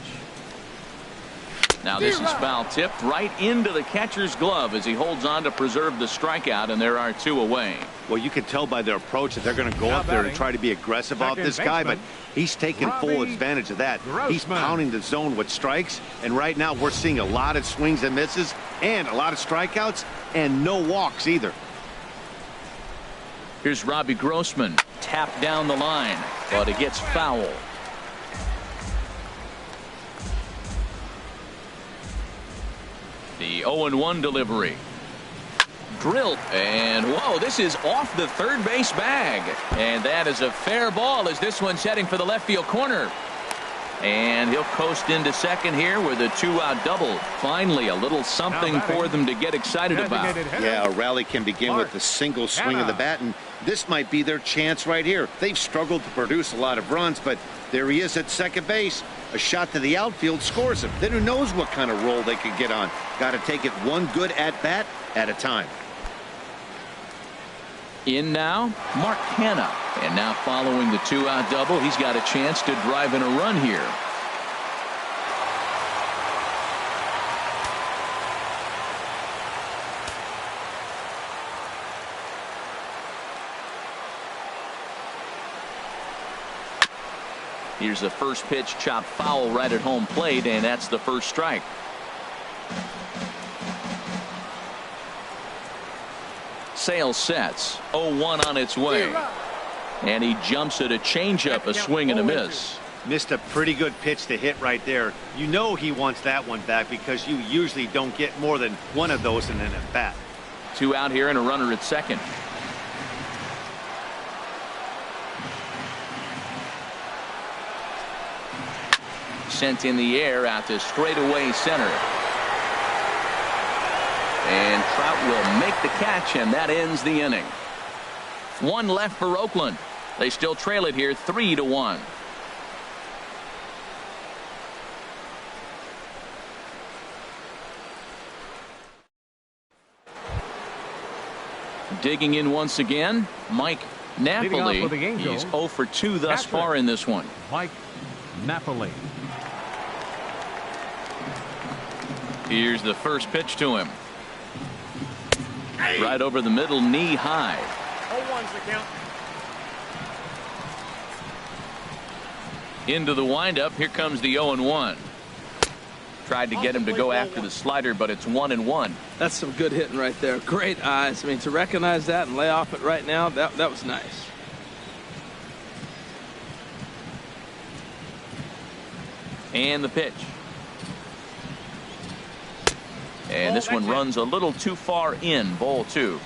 Now this is foul tipped right into the catcher's glove as he holds on to preserve the strikeout, and there are 2 away. Well, you can tell by their approach that they're going to go up there and try to be aggressive off this guy, but he's taking full advantage of that. He's pounding the zone with strikes, and right now we're seeing a lot of swings and misses and a lot of strikeouts and no walks either. Here's Robbie Grossman. Tapped down the line, but it gets foul. The 0-1 delivery. Drilled, and whoa, this is off the third base bag, and that is a fair ball as this one's heading for the left field corner, and he'll coast into second here with a 2-out double. Finally a little something for them to get excited about. Yeah, a rally can begin with a single swing of the bat, and this might be their chance right here. They've struggled to produce a lot of runs, but there he is at second base. A shot to the outfield scores him. Then who knows what kind of roll they could get on. Got to take it one good at bat at a time. In now, Mark Hanna. And now following the 2-out double, he's got a chance to drive in a run here. Here's the first pitch, chopped foul right at home plate, and that's the first strike. Sale sets. 0-1 on its way. And he jumps at a changeup, a swing and a miss. Missed a pretty good pitch to hit right there. You know he wants that one back because you usually don't get more than one of those in an at-bat. 2 out here and a runner at second. Sent in the air out to straightaway center. And Trout will make the catch, and that ends the inning. 1 left for Oakland. They still trail it here 3-1. Digging in once again, Mike Napoli. He's 0 for 2 thus far in this one. Mike Napoli. Here's the first pitch to him. Right over the middle, knee high. 0-1's the count. Into the windup. Here comes the 0-1. Tried to get him to go after the slider, but it's 1-1. That's some good hitting right there. Great eyes. I mean, to recognize that and lay off it right now, that was nice. And the pitch. And this one runs a little too far in. Ball 2.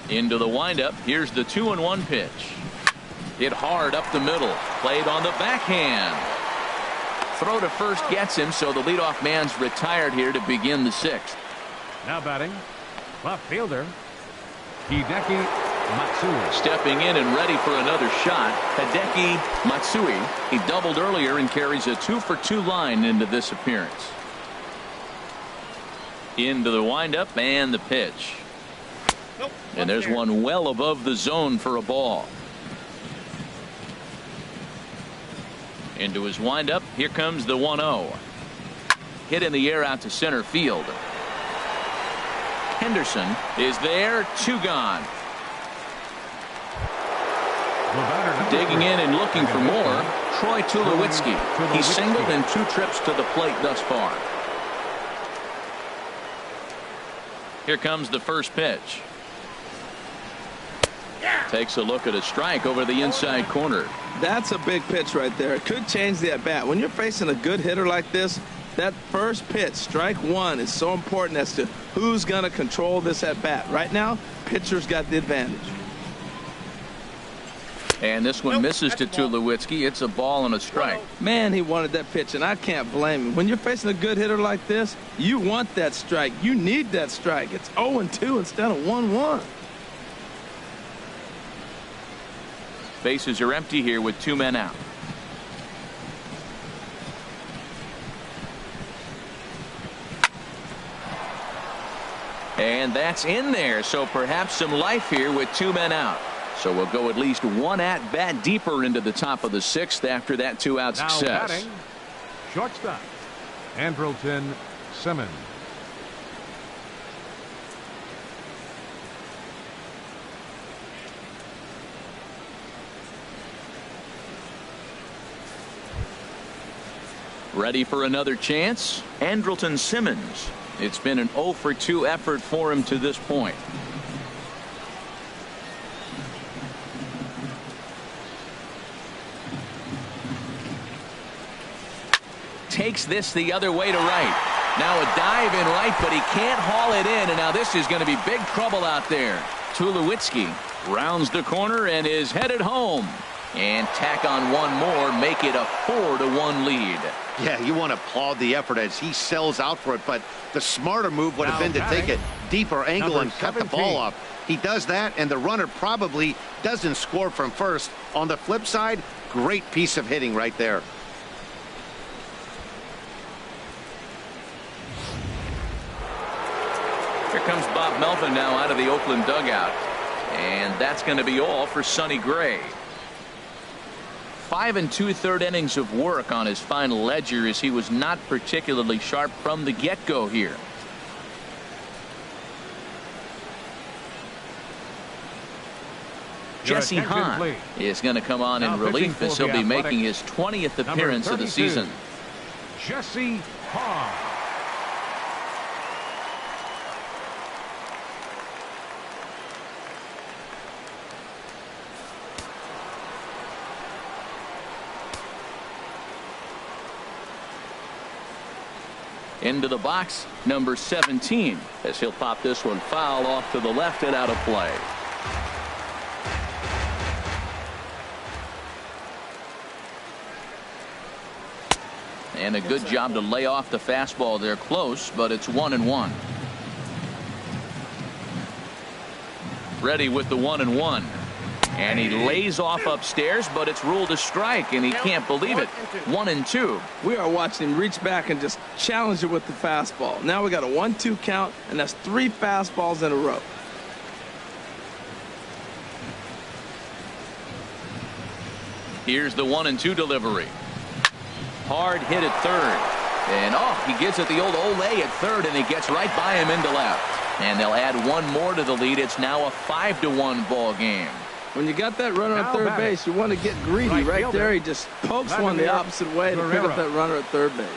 Into the windup. Here's the 2-1 pitch. Hit hard up the middle. Played on the backhand. Throw to first gets him, so the leadoff man's retired here to begin the 6th. Now batting, left fielder Hideki Matsui. Stepping in and ready for another shot, Hideki Matsui. He doubled earlier and carries a 2 for 2 line into this appearance. Into the windup and the pitch. Nope, and there's one well above the zone for a ball. Into his windup. Here comes the 1-0. Hit in the air out to center field. Henderson is there. 2 gone. Digging in and looking for more. Troy Tulowitzki. He's singled in 2 trips to the plate thus far. Here comes the first pitch. Takes a look at a strike over the inside corner. That's a big pitch right there. It could change the at-bat. When you're facing a good hitter like this, that first pitch, strike 1, is so important as to who's going to control this at-bat. Right now, pitcher's got the advantage. And this one misses to Tulowitzki. It's a ball and a strike. Man, he wanted that pitch, and I can't blame him. When you're facing a good hitter like this, you want that strike. You need that strike. It's 0-2 instead of 1-1. Bases are empty here with 2 men out. And that's in there, so perhaps some life here with 2 men out. So we'll go at least 1 at bat deeper into the top of the 6th after that 2-out success. Now batting, shortstop Andrelton Simmons. Ready for another chance? Andrelton Simmons. It's been an 0 for 2 effort for him to this point. Takes this the other way to right. Now a dive in right, but he can't haul it in, and now this is going to be big trouble out there. Tulowitzki rounds the corner and is headed home. And tack on one more, make it a 4-1 lead. Yeah, you want to applaud the effort as he sells out for it, but the smarter move would have been to take a deeper angle and cut the ball off. He does that, and the runner probably doesn't score from first. On the flip side, great piece of hitting right there. Here comes Bob Melvin now out of the Oakland dugout. And that's going to be all for Sonny Gray. 5 2/3 innings of work on his final ledger as he was not particularly sharp from the get-go here. Jesse Hahn is going to come on in relief as he'll be making his 20th appearance of the season. Jesse Hahn. Into the box, number 17, as he'll pop this one foul off to the left and out of play. And a good job to lay off the fastball there close, but it's 1-1. Ready with the 1-1. And he lays off upstairs, but it's ruled a strike, and he can't believe it. 1-2. We are watching him reach back and just challenge it with the fastball. Now we got a 1-2 count, and that's 3 fastballs in a row. Here's the 1-2 delivery. Hard hit at third. And he gets it the old Olay at third, and he gets right by him into left. And they'll add one more to the lead. It's now a 5-1 ball game. When you got that runner at third base, you want to get greedy. Right there, he just pokes one the opposite way to pick up that runner at third base.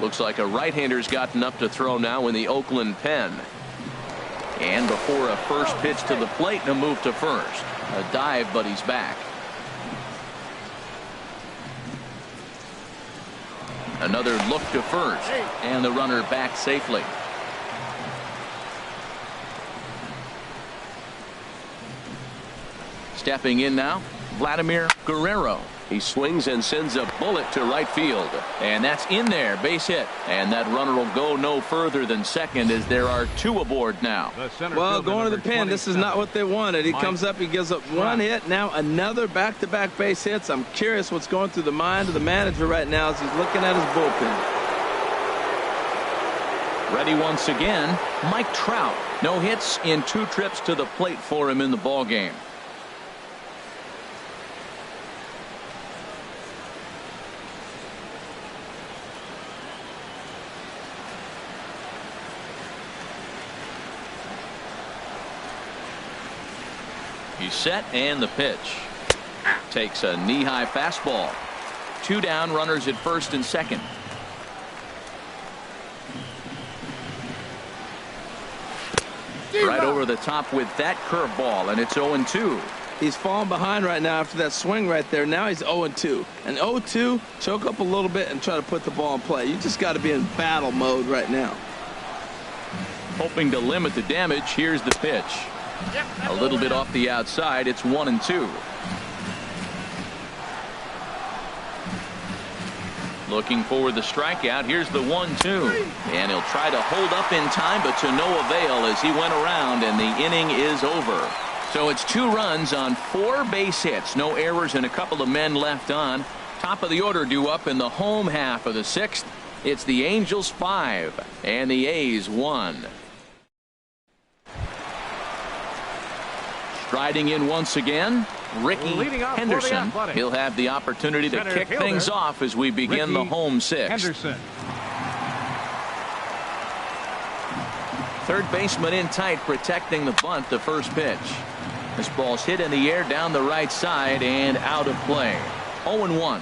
Looks like a right-hander's gotten up to throw now in the Oakland pen. And before a first pitch to the plate and a move to first. A dive, but he's back. Another look to first, and the runner back safely. Stepping in now, Vladimir Guerrero. He swings and sends a bullet to right field. And that's in there, base hit. And that runner will go no further than second as there are 2 aboard now. Well, going to the pen, this is not what they wanted. He comes up, he gives up 1 hit, now another back-to-back base hits. I'm curious what's going through the mind of the manager right now as he's looking at his bullpen. Ready once again, Mike Trout. No hits in 2 trips to the plate for him in the ballgame. He's set, and the pitch. Takes a knee-high fastball. 2 down, runners at first and second. Right over the top with that curveball, and it's 0-2. He's falling behind right now after that swing right there. Now he's 0-2. And 0-2, choke up a little bit and try to put the ball in play. You just got to be in battle mode right now. Hoping to limit the damage. Here's the pitch. A little bit off the outside. It's 1-2. Looking for the strikeout. Here's the 1-2. And he'll try to hold up in time, but to no avail as he went around, and the inning is over. So it's 2 runs on 4 base hits. No errors and a couple of men left on. Top of the order due up in the home half of the 6th. It's the Angels 5 and the A's 1. Striding in once again, Ricky Henderson. He'll have the opportunity to kick things off as we begin the home 6th. Henderson. Third baseman in tight, protecting the bunt. The first pitch. This ball's hit in the air down the right side and out of play. 0-1.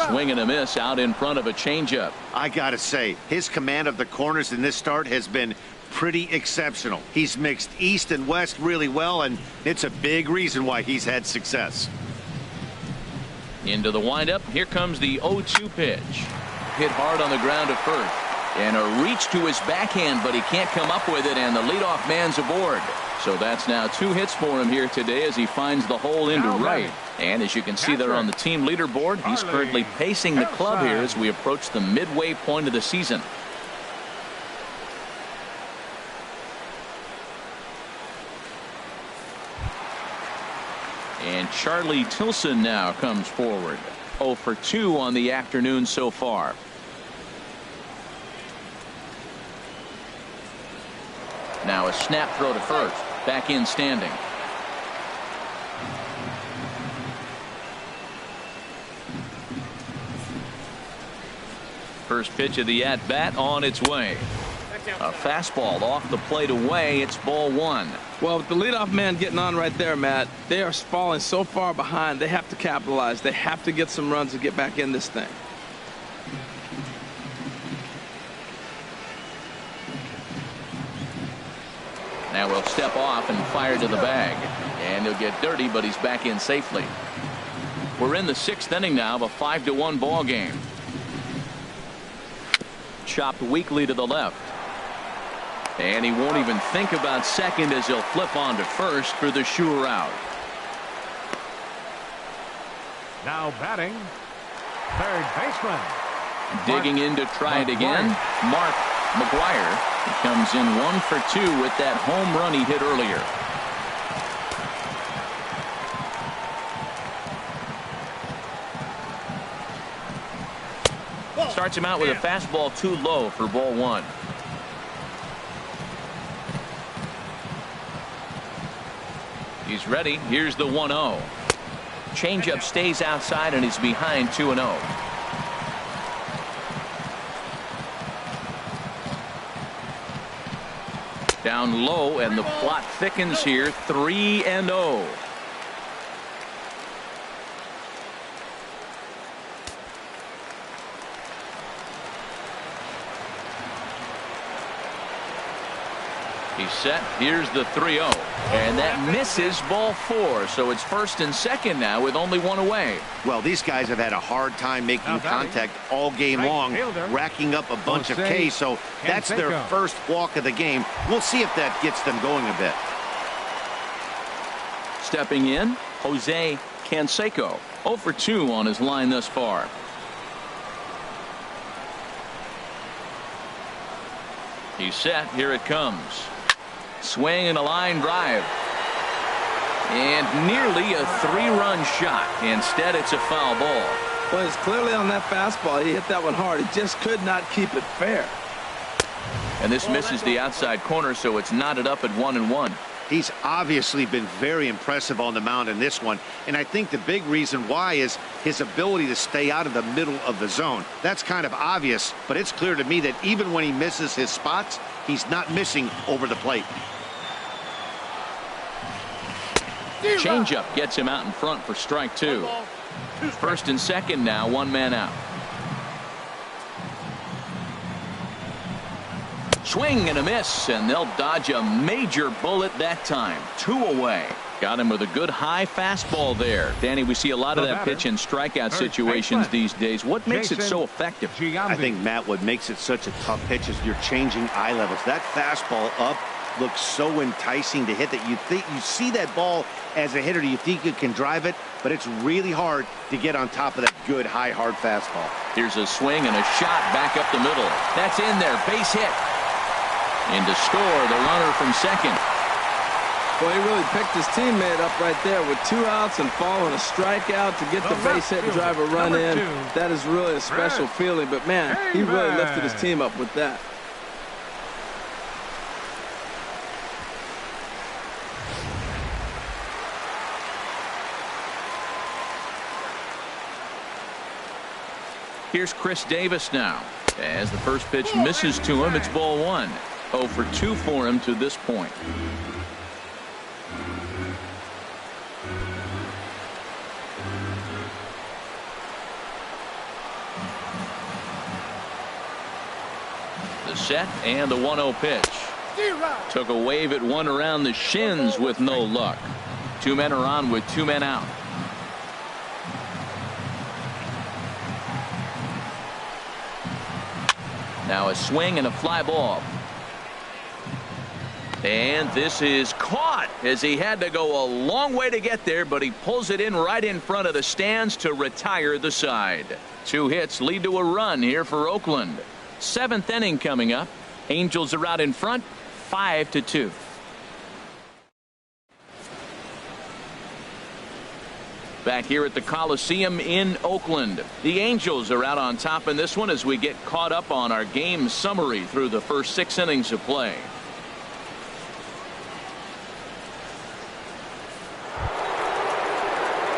Swing and a miss out in front of a changeup. I gotta say, his command of the corners in this start has been pretty exceptional. He's mixed east and west really well, and it's a big reason why he's had success. Into the windup. Here comes the 0-2 pitch. Hit hard on the ground at first. And a reach to his backhand, but he can't come up with it, and the leadoff man's aboard. So that's now 2 hits for him here today as he finds the hole into right. And as you can see there on the team leaderboard, he's currently pacing the club here as we approach the midway point of the season. And Charlie Tilson now comes forward. 0 for 2 on the afternoon so far. Now a snap throw to first. Back in standing. First pitch of the at-bat on its way. A fastball off the plate away. It's ball 1. Well, with the leadoff man getting on right there, Matt, they are falling so far behind. They have to capitalize. They have to get some runs to get back in this thing. Now we'll step off and fire to the bag. And he'll get dirty, but he's back in safely. We're in the 6th inning now of a 5-1 ball game. Chopped weakly to the left. And he won't even think about second as he'll flip on to first for the sure out. Now batting, third baseman. Digging in to try it again. Mark McGwire. He comes in 1 for 2 with that home run he hit earlier. Starts him out with a fastball too low for ball 1. He's ready. Here's the 1-0. Changeup stays outside and he's behind 2-0. Down low and the plot thickens here. 3-0. He's set. Here's the 3-0. And that misses ball 4. So it's 1st and 2nd now with only 1 away. Well, these guys have had a hard time making contact all game long, racking up a bunch of Ks. So that's their first walk of the game. We'll see if that gets them going a bit. Stepping in, Jose Canseco. 0 for 2 on his line thus far. He's set. Here it comes. Swing and a line drive. And nearly a 3-run shot. Instead, it's a foul ball. Well, it's clearly on that fastball. He hit that one hard. He just could not keep it fair. And this misses the outside corner, so it's knotted up at 1-1. He's obviously been very impressive on the mound in this one. And I think the big reason why is his ability to stay out of the middle of the zone. That's kind of obvious, but it's clear to me that even when he misses his spots, he's not missing over the plate. Changeup gets him out in front for strike 2. 1st and 2nd now, 1 man out. Swing and a miss, and they'll dodge a major bullet that time. 2 away. Got him with a good high fastball there. Danny, we see a lot of that pitch in strikeout situations these days. What makes it so effective? I think, Matt, what makes it such a tough pitch is you're changing eye levels. That fastball up looks so enticing to hit that you see that ball as a hitter, you think you can drive it, but it's really hard to get on top of that good high hard fastball. Here's a swing and a shot back up the middle. That's in there. Base hit. And to score, the runner from second. Well, he really picked his teammate up right there with 2 outs and following a strikeout to get the base hit and drive a run in. That is really a special feeling, but man, he really lifted his team up with that. Here's Chris Davis now. As the first pitch misses to him, it's ball 1. 0 for 2 for him to this point. The set and the 1-0 pitch. Took a wave at one around the shins with no luck. 2 men are on with 2 men out. Now a swing and a fly ball. And this is caught as he had to go a long way to get there, but he pulls it in right in front of the stands to retire the side. 2 hits lead to a run here for Oakland. 7th inning coming up. Angels are out in front 5-2. Back here at the Coliseum in Oakland. The Angels are out on top in this one as we get caught up on our game summary through the first 6 innings of play.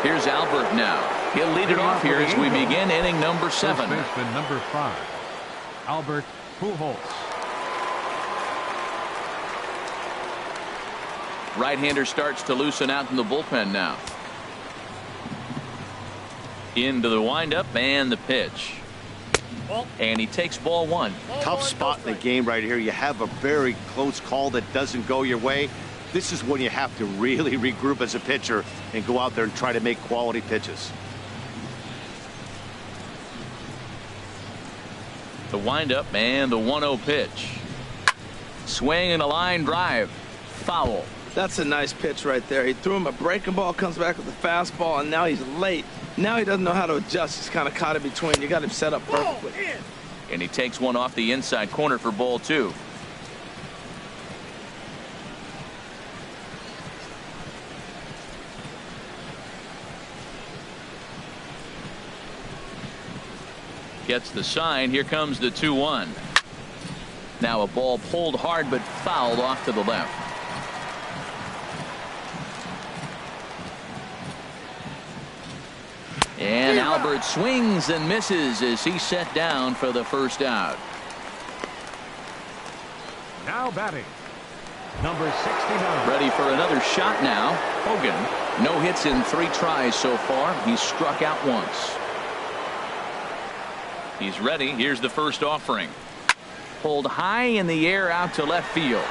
Here's Albert now. He'll lead it off here as we begin inning number 7. First baseman number 5, Albert Pujols. Right-hander starts to loosen out in the bullpen now. Into the windup and the pitch. And he takes ball one. Tough spot in the game right here. You have a very close call that doesn't go your way. This is when you have to really regroup as a pitcher and go out there and try to make quality pitches. The windup and the 1-0 pitch. Swing and a line drive. Foul. That's a nice pitch right there. He threw him a breaking ball, comes back with a fastball, and now he's late. Now he doesn't know how to adjust. He's kind of caught in between. You got him set up perfectly. And he takes one off the inside corner for ball two. Gets the sign. Here comes the 2-1. Now a ball pulled hard but fouled off to the left. And Albert swings and misses as he's set down for the first out. Now batting, number 69. Ready for another shot now. Hogan. No hits in 3 tries so far. He's struck out once. He's ready. Here's the first offering. Pulled high in the air out to left field.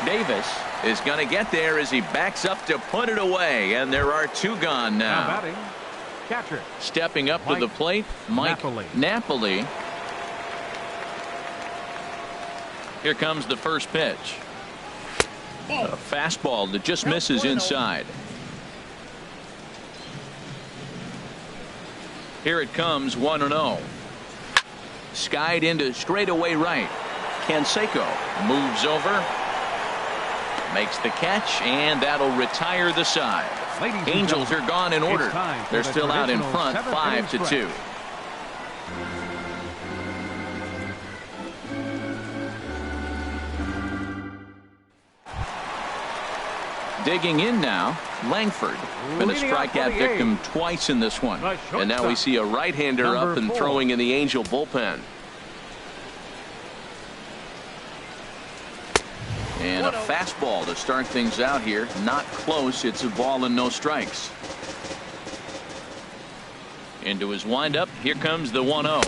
Davis is going to get there as he backs up to put it away, and there are 2 gone now. Now batting, catcher. Stepping up to the plate, Mike Napoli. Here comes the first pitch. A fastball that just misses inside. Here it comes, 1-0. Skied into straightaway right. Canseco moves over, makes the catch, and that'll retire the side. Angels are gone in order. They're still out in front, 5-2. Digging in now, Langford. Been a strikeout victim twice in this one. And now we see a right-hander up and throwing in the Angel bullpen. And a fastball to start things out here. Not close. It's a ball and no strikes. Into his windup. Here comes the 1-0.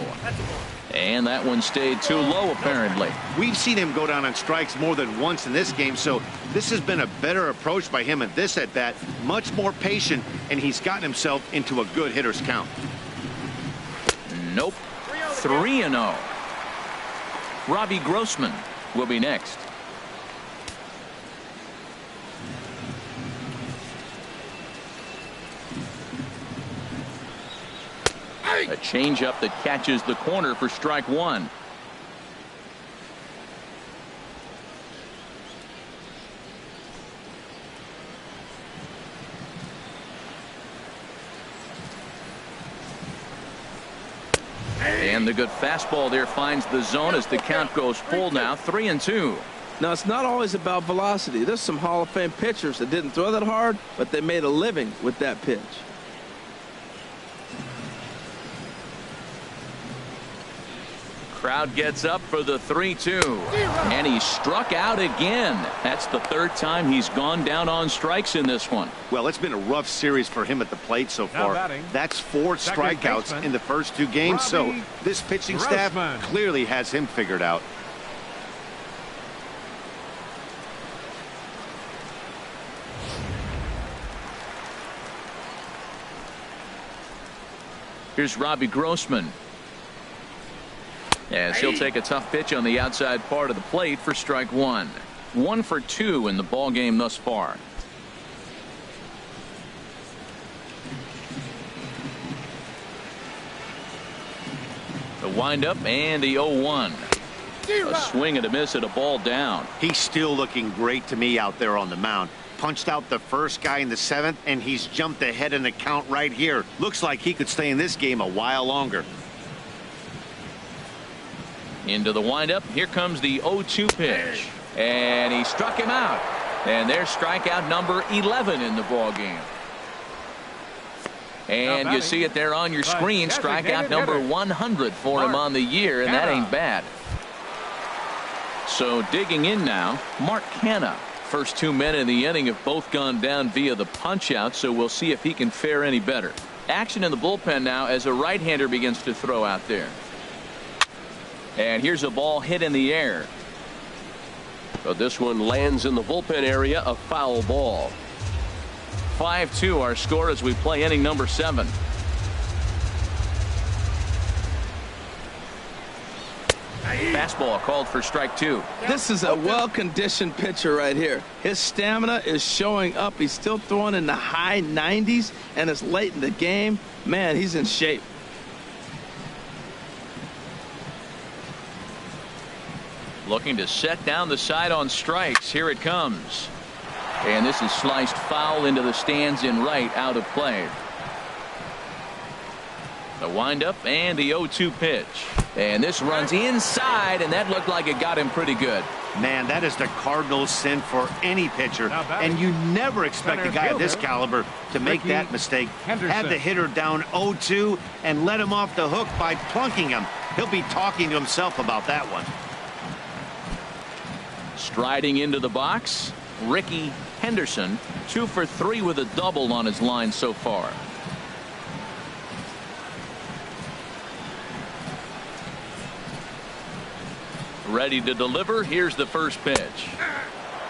And that one stayed too low, apparently. We've seen him go down on strikes more than once in this game, so this has been a better approach by him at this at-bat. Much more patient, and he's gotten himself into a good hitter's count. Nope. 3-0. Robbie Grossman will be next. A changeup that catches the corner for strike one. And the good fastball there finds the zone as the count goes full now, 3-2. Now, it's not always about velocity. There's some Hall of Fame pitchers that didn't throw that hard, but they made a living with that pitch. Crowd gets up for the 3-2. And he struck out again. That's the 3rd time he's gone down on strikes in this one. Well, it's been a rough series for him at the plate so far. That's 4 strikeouts in the first 2 games. So this pitching staff clearly has him figured out. Here's Robbie Grossman. As he'll take a tough pitch on the outside part of the plate for strike one. 1 for 2 in the ball game thus far. The windup and the 0-1. A swing and a miss at a ball down. He's still looking great to me out there on the mound. Punched out the first guy in the 7th, and he's jumped ahead in the count right here. Looks like he could stay in this game a while longer. Into the windup. Here comes the 0-2 pitch. And he struck him out. And there's strikeout number 11 in the ball game. And you see it there on your screen. Strikeout number 100 for him on the year, and that ain't bad. So digging in now, Mark Canha. First 2 men in the inning have both gone down via the punch out, so we'll see if he can fare any better. Action in the bullpen now as a right-hander begins to throw out there. And here's a ball hit in the air. But this one lands in the bullpen area, a foul ball. 5-2 our score as we play inning number 7. Fastball called for strike 2. This is a well-conditioned pitcher right here. His stamina is showing up. He's still throwing in the high 90s, and it's late in the game. Man, he's in shape. Looking to set down the side on strikes. Here it comes. And this is sliced foul into the stands in right, out of play. The windup and the 0-2 pitch. And this runs inside, and that looked like it got him pretty good. Man, that is the Cardinals' sin for any pitcher, and you never expect a guy of this caliber to make that mistake. Henderson. Have the hitter down 0-2 and let him off the hook by plunking him. He'll be talking to himself about that one. Striding into the box, Ricky Henderson, 2 for 3 with a double on his line so far. Ready to deliver. Here's the first pitch.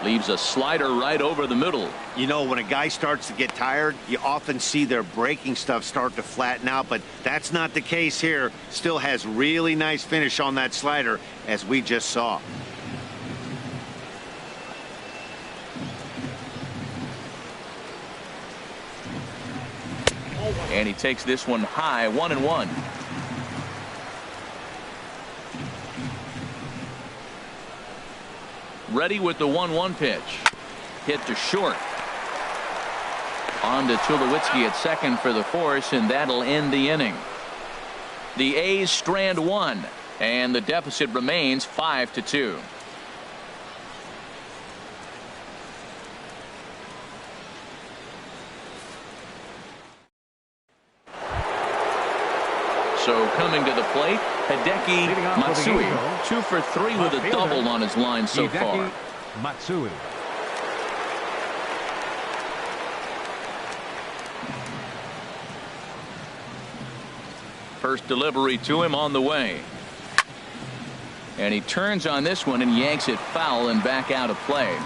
Leaves a slider right over the middle. You know, when a guy starts to get tired, you often see their breaking stuff start to flatten out, but that's not the case here. Still has really nice finish on that slider, as we just saw. And he takes this one high, 1-1. Ready with the 1-1 pitch. Hit to short. On to Tulowitzki at second for the force, and that'll end the inning. The A's strand 1, and the deficit remains 5-2. So coming to the plate, Hideki Matsui, 2 for 3 with a double on his line so far. Matsui. First delivery to him on the way. And he turns on this one and yanks it foul and back out of play.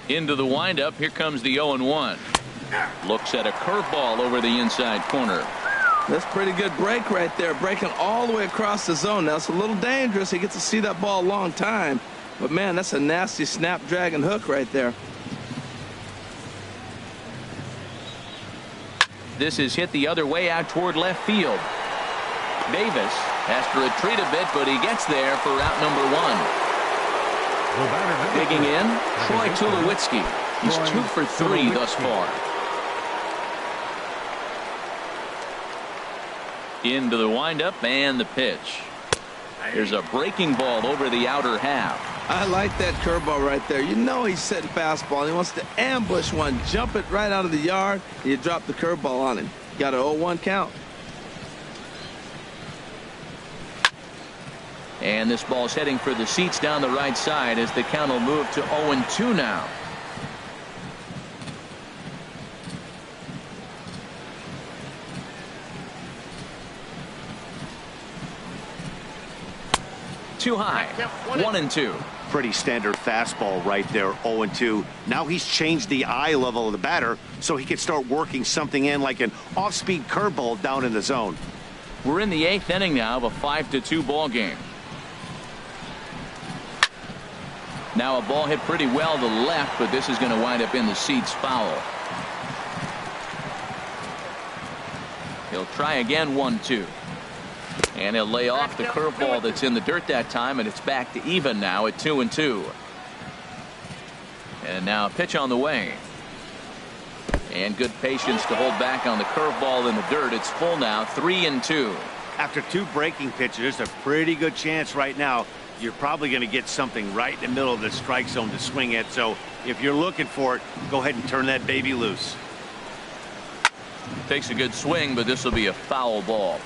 Into the windup. Here comes the 0-1. Looks at a curveball over the inside corner. That's pretty good break right there, breaking all the way across the zone. Now it's a little dangerous. He gets to see that ball a long time, but man, that's a nasty snapdragon hook right there. This is hit the other way out toward left field. Davis has to retreat a bit, but he gets there for out number 1. Digging in, Troy Tulowitzki. He's 2 for 3 thus far. Into the windup and the pitch. There's a breaking ball over the outer half. I like that curveball right there. You know he's setting fastball. He wants to ambush one, jump it right out of the yard, and you drop the curveball on him. Got an 0-1 count. And this ball's heading for the seats down the right side as the count will move to 0-2 now. Too high. 1-2. Pretty standard fastball right there, 0-2. Now he's changed the eye level of the batter so he can start working something in like an off-speed curveball down in the zone. We're in the 8th inning now of a 5-2 ball game. Now a ball hit pretty well to the left, but this is going to wind up in the seats foul. He'll try again, 1-2. And he'll lay off the curveball that's in the dirt that time, and it's back to even now at 2-2. And now a pitch on the way. And good patience to hold back on the curveball in the dirt. It's full now, 3-2. After 2 breaking pitches, there's a pretty good chance right now you're probably going to get something right in the middle of the strike zone to swing at. So if you're looking for it, go ahead and turn that baby loose. Takes a good swing, but this will be a foul ball.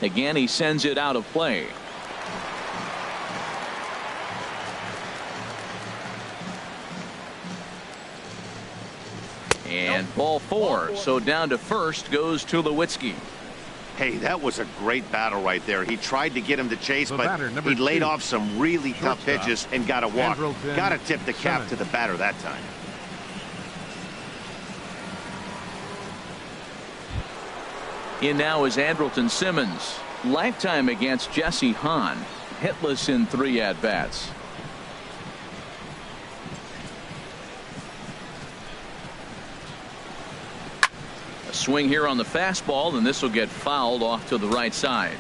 Again, he sends it out of play. And ball 4. So down to first goes Tulowitzki. Hey, that was a great battle right there. He tried to get him to chase, The but batter, number he laid 2. off some really tough Shortstop, pitches and got a walk. Andrelton Got to tip the cap Simmons. to the batter that time. In now is Andrelton Simmons. Lifetime against Jesse Hahn. Hitless in 3 at-bats. A swing here on the fastball, and this will get fouled off to the right side.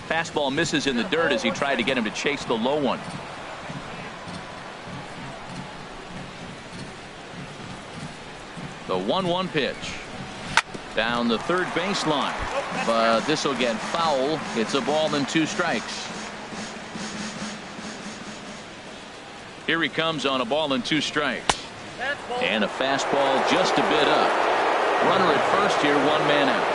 Fastball misses in the dirt as he tried to get him to chase the low one. The 1-1 pitch. Down the third baseline. But this will get foul. It's a ball and 2 strikes. Here he comes on a ball and 2 strikes. And a fastball just a bit up. Runner at first here, 1 man out.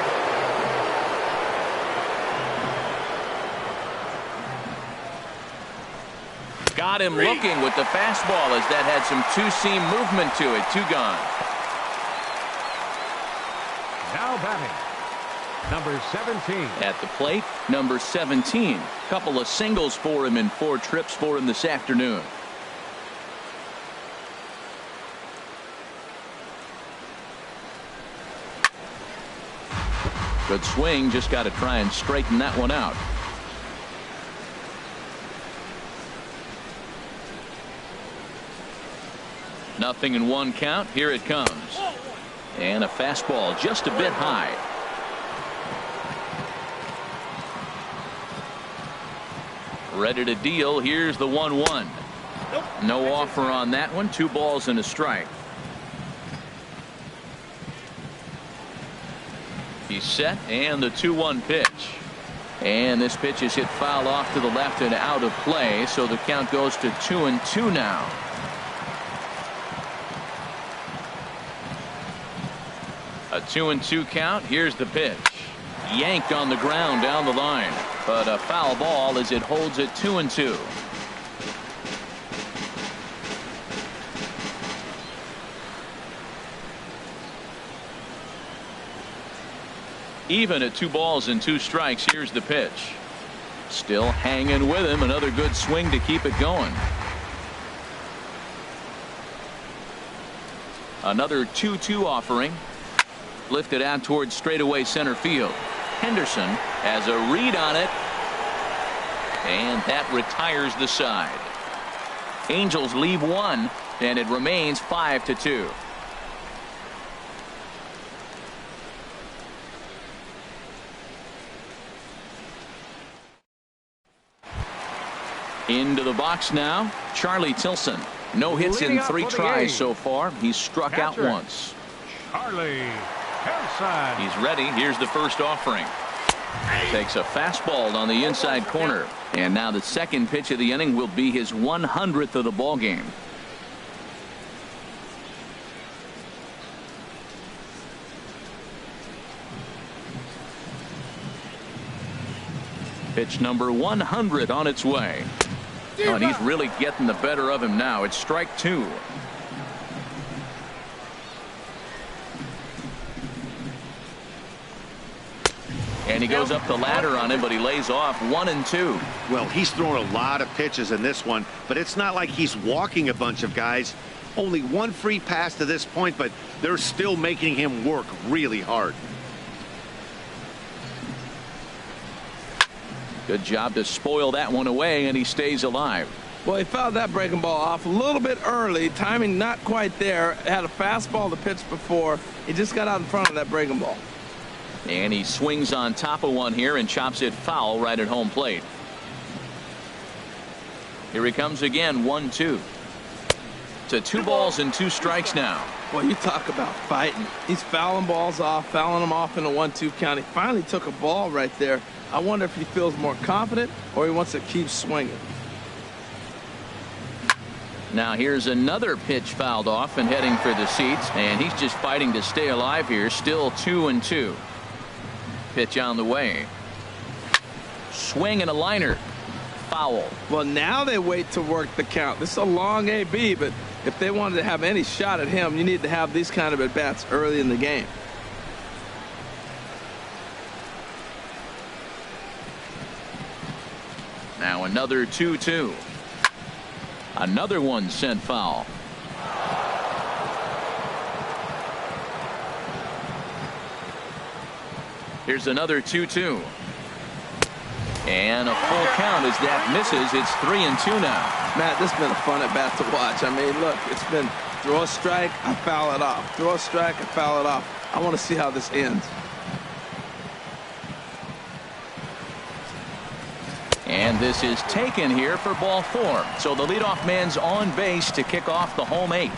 Got him looking with the fastball as that had some 2-seam movement to it. 2 gone. Now batting, number 17. At the plate, number 17. Couple of singles for him and 4 trips for him this afternoon. Good swing, just got to try and straighten that one out. Nothing in 1 count. Here it comes. And a fastball just a bit high. Ready to deal. Here's the 1-1. No offer on that one. 2 balls and a strike. He's set, and the 2-1 pitch. And this pitch is hit foul off to the left and out of play, so the count goes to 2-2 now. A 2-2 count. Here's the pitch. Yanked on the ground down the line, but a foul ball as it holds it 2-2. Even at 2 balls and 2 strikes. Here's the pitch. Still hanging with him. Another good swing to keep it going. Another 2-2 offering. Lifted out towards straightaway center field. Henderson has a read on it, and that retires the side. Angels leave 1, and it remains 5-2. Into the box now, Charlie Tilson. No hits in 3 tries so far. He's struck out once. Charlie Tilson. He's ready. Here's the first offering. Takes a fastball on the inside corner. And now the second pitch of the inning will be his 100th of the ball game. Pitch number 100 on its way. Oh, and he's really getting the better of him now. It's strike 2. And he goes up the ladder on him, but he lays off 1 and 2. Well, he's throwing a lot of pitches in this one, but it's not like he's walking a bunch of guys. Only 1 free pass to this point, but they're still making him work really hard. Good job to spoil that one away, and he stays alive. Well, he fouled that breaking ball off a little bit early. Timing not quite there. Had a fastball to pitch before. He just got out in front of that breaking ball. And he swings on top of one here and chops it foul right at home plate. Here he comes again, 1-2. To 2 balls and 2 strikes now. Well, you talk about fighting. He's fouling balls off, fouling them off in a 1-2 count. He finally took a ball right there. I wonder if he feels more confident or he wants to keep swinging. Now here's another pitch fouled off and heading for the seats, and he's just fighting to stay alive here. Still 2-2. Pitch on the way. Swing and a liner. Foul. Well, now they wait to work the count. This is a long AB, but if they wanted to have any shot at him, you need to have these kind of at-bats early in the game. Now another 2-2. Another one sent foul. Here's another 2-2. And a full count as that misses. It's 3-2 now. Matt, this has been a fun at-bat to watch. I mean, look, it's been throw a strike, I foul it off. Throw a strike, I foul it off. I want to see how this ends. And this is taken here for ball 4. So the leadoff man's on base to kick off the home 8th.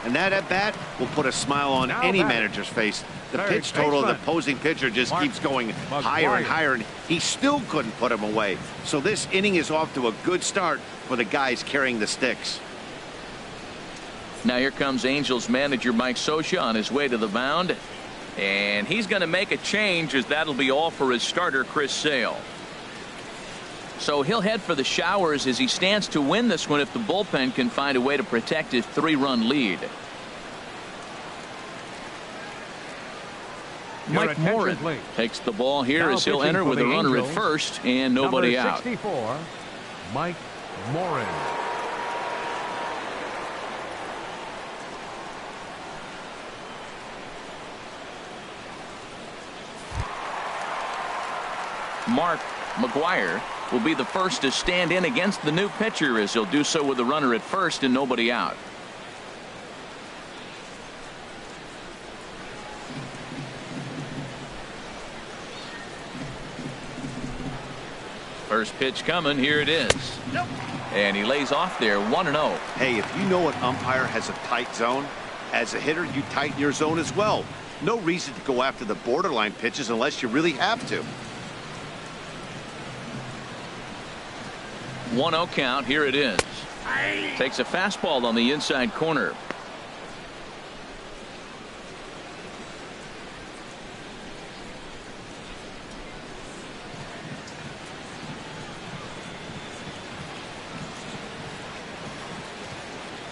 And that at-bat will put a smile on any manager's face. The pitch total of the opposing pitcher just keeps going higher and higher, and he still couldn't put him away. So this inning is off to a good start for the guys carrying the sticks. Now here comes Angels manager Mike Scioscia on his way to the mound. And he's going to make a change, as that'll be all for his starter, Chris Sale. So he'll head for the showers as he stands to win this one if the bullpen can find a way to protect his 3-run lead. Mike Morin takes the ball here as he'll enter with a runner at first and nobody out. 64, Mike Morin. Mark McGwire will be the first to stand in against the new pitcher, as he'll do so with a runner at first and nobody out. First pitch coming. Here it is. Nope. And he lays off there, 1-0. Hey, if you know an umpire has a tight zone, as a hitter, you tighten your zone as well. No reason to go after the borderline pitches unless you really have to. 1-0 count. Here it is. Takes a fastball on the inside corner.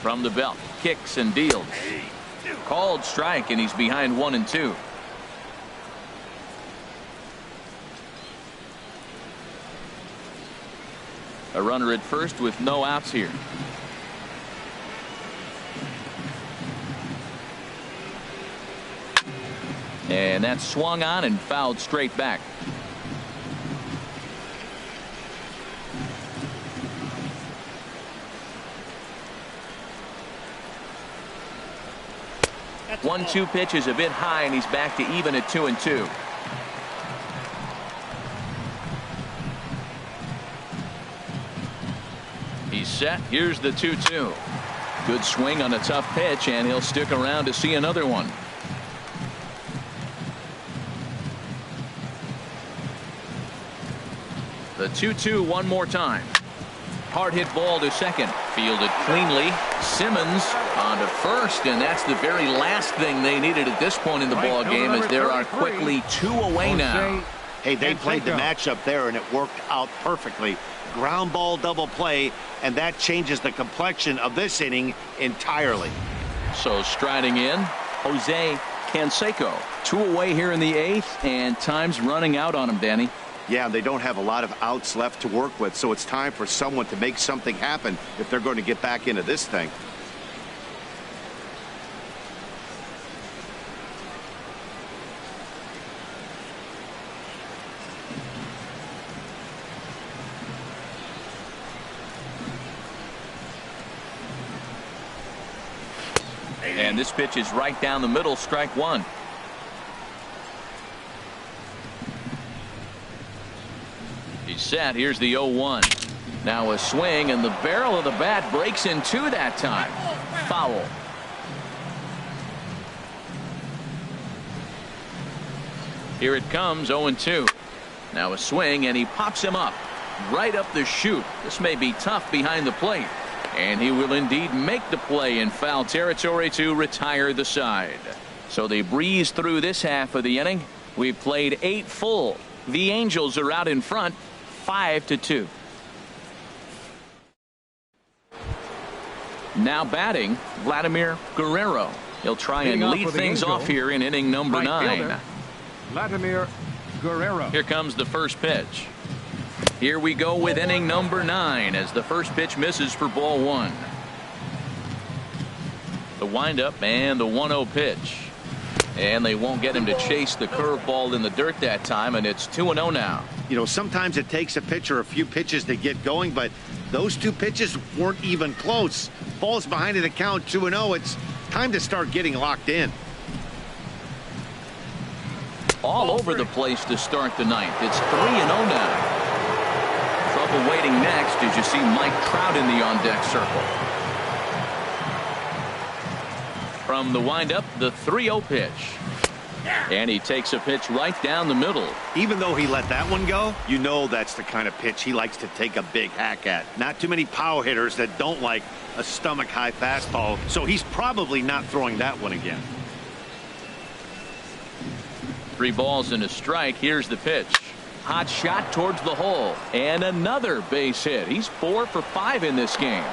From the belt, kicks and deals. Called strike, and he's behind 1-2. A runner at first with no outs here. And that's swung on and fouled straight back. That's 1-2 pitch is a bit high, and he's back to even at 2-2. He's set. Here's the 2-2. Good swing on a tough pitch, and he'll stick around to see another one. The 2-2 one more time. Hard hit ball to second. Fielded cleanly. Simmons on to first, and that's the very last thing they needed at this point in the ball game, as there are quickly 2 away now. Hey, they played the matchup there, and it worked out perfectly. Ground ball double play, and that changes the complexion of this inning entirely. So striding in, Jose Canseco. 2 away here in the 8th, and time's running out on him, Danny. Yeah, they don't have a lot of outs left to work with, so it's time for someone to make something happen if they're going to get back into this thing. And this pitch is right down the middle, strike 1. He's set. Here's the 0-1. Now a swing, and the barrel of the bat breaks in 2 that time. Foul. Here it comes, 0-2. Now a swing, and he pops him up right up the chute. This may be tough behind the plate. And he will indeed make the play in foul territory to retire the side. So they breeze through this half of the inning. We've played 8 full. The Angels are out in front, 5-2. Now batting, Vladimir Guerrero. He'll try and lead things off here in inning number 9. Vladimir Guerrero. Here comes the first pitch. Here we go with inning number 9 as the first pitch misses for ball 1. The windup and the 1-0 pitch. And they won't get him to chase the curveball in the dirt that time, and it's 2-0 now. You know, sometimes it takes a pitcher a few pitches to get going, but those 2 pitches weren't even close. Falls behind in the count 2-0. It's time to start getting locked in. All over the place to start the 9th. It's 3-0 now. Trouble waiting next as you see Mike Trout in the on-deck circle. From the windup, the 3-0 pitch. And he takes a pitch right down the middle. Even though he let that one go, you know that's the kind of pitch he likes to take a big hack at. Not too many power hitters that don't like a stomach-high fastball, so he's probably not throwing that one again. 3 balls and a strike. Here's the pitch. Hot shot towards the hole. And another base hit. He's 4 for 5 in this game.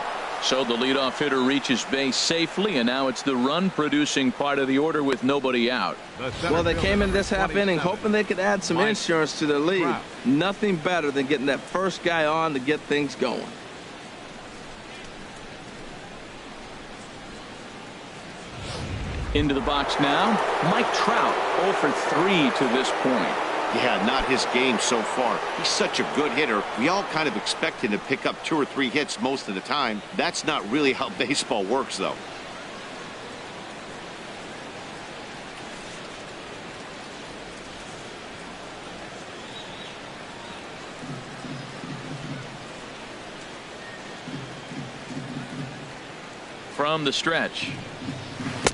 So the leadoff hitter reaches base safely, and now it's the run-producing part of the order with nobody out. Well, they came in this half inning hoping they could add some insurance to their lead. Nothing better than getting that first guy on to get things going. Into the box now, Mike Trout, 0 for 3 to this point. Yeah, not his game so far. He's such a good hitter. We all kind of expect him to pick up 2 or 3 hits most of the time. That's not really how baseball works, though. From the stretch.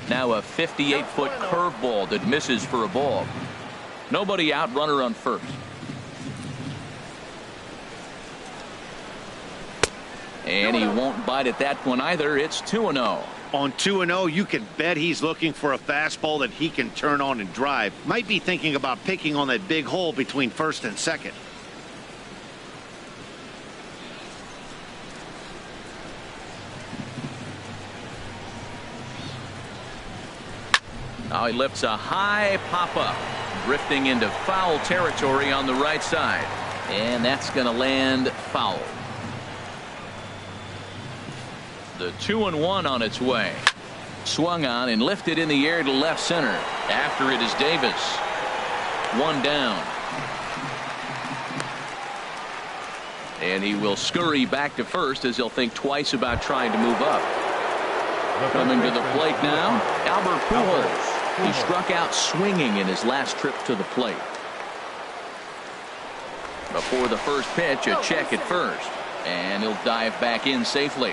Now a 58-foot curveball that misses for a ball. Nobody out, runner on first. And he won't bite at that one either. It's 2-0. On 2-0, you can bet he's looking for a fastball that he can turn on and drive. Might be thinking about picking on that big hole between first and second. Now he lifts a high pop-up, drifting into foul territory on the right side. And that's going to land foul. The 2-1 on its way. Swung on and lifted in the air to left center. After it is Davis. 1 down. And he will scurry back to first as he'll think twice about trying to move up. Coming to the plate now, Albert Pujols. He struck out swinging in his last trip to the plate. Before the first pitch, a check at first. And he'll dive back in safely.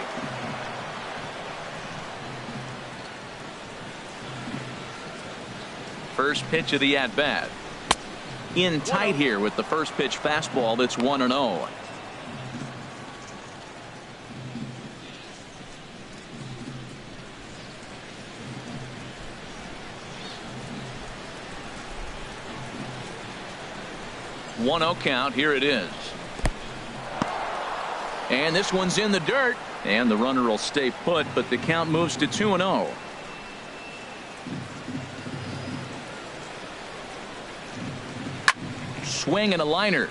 First pitch of the at-bat. In tight here with the first pitch fastball that's 1-0. One-0 count. Here it is. And this one's in the dirt. And the runner will stay put, but the count moves to 2-0. Swing and a liner,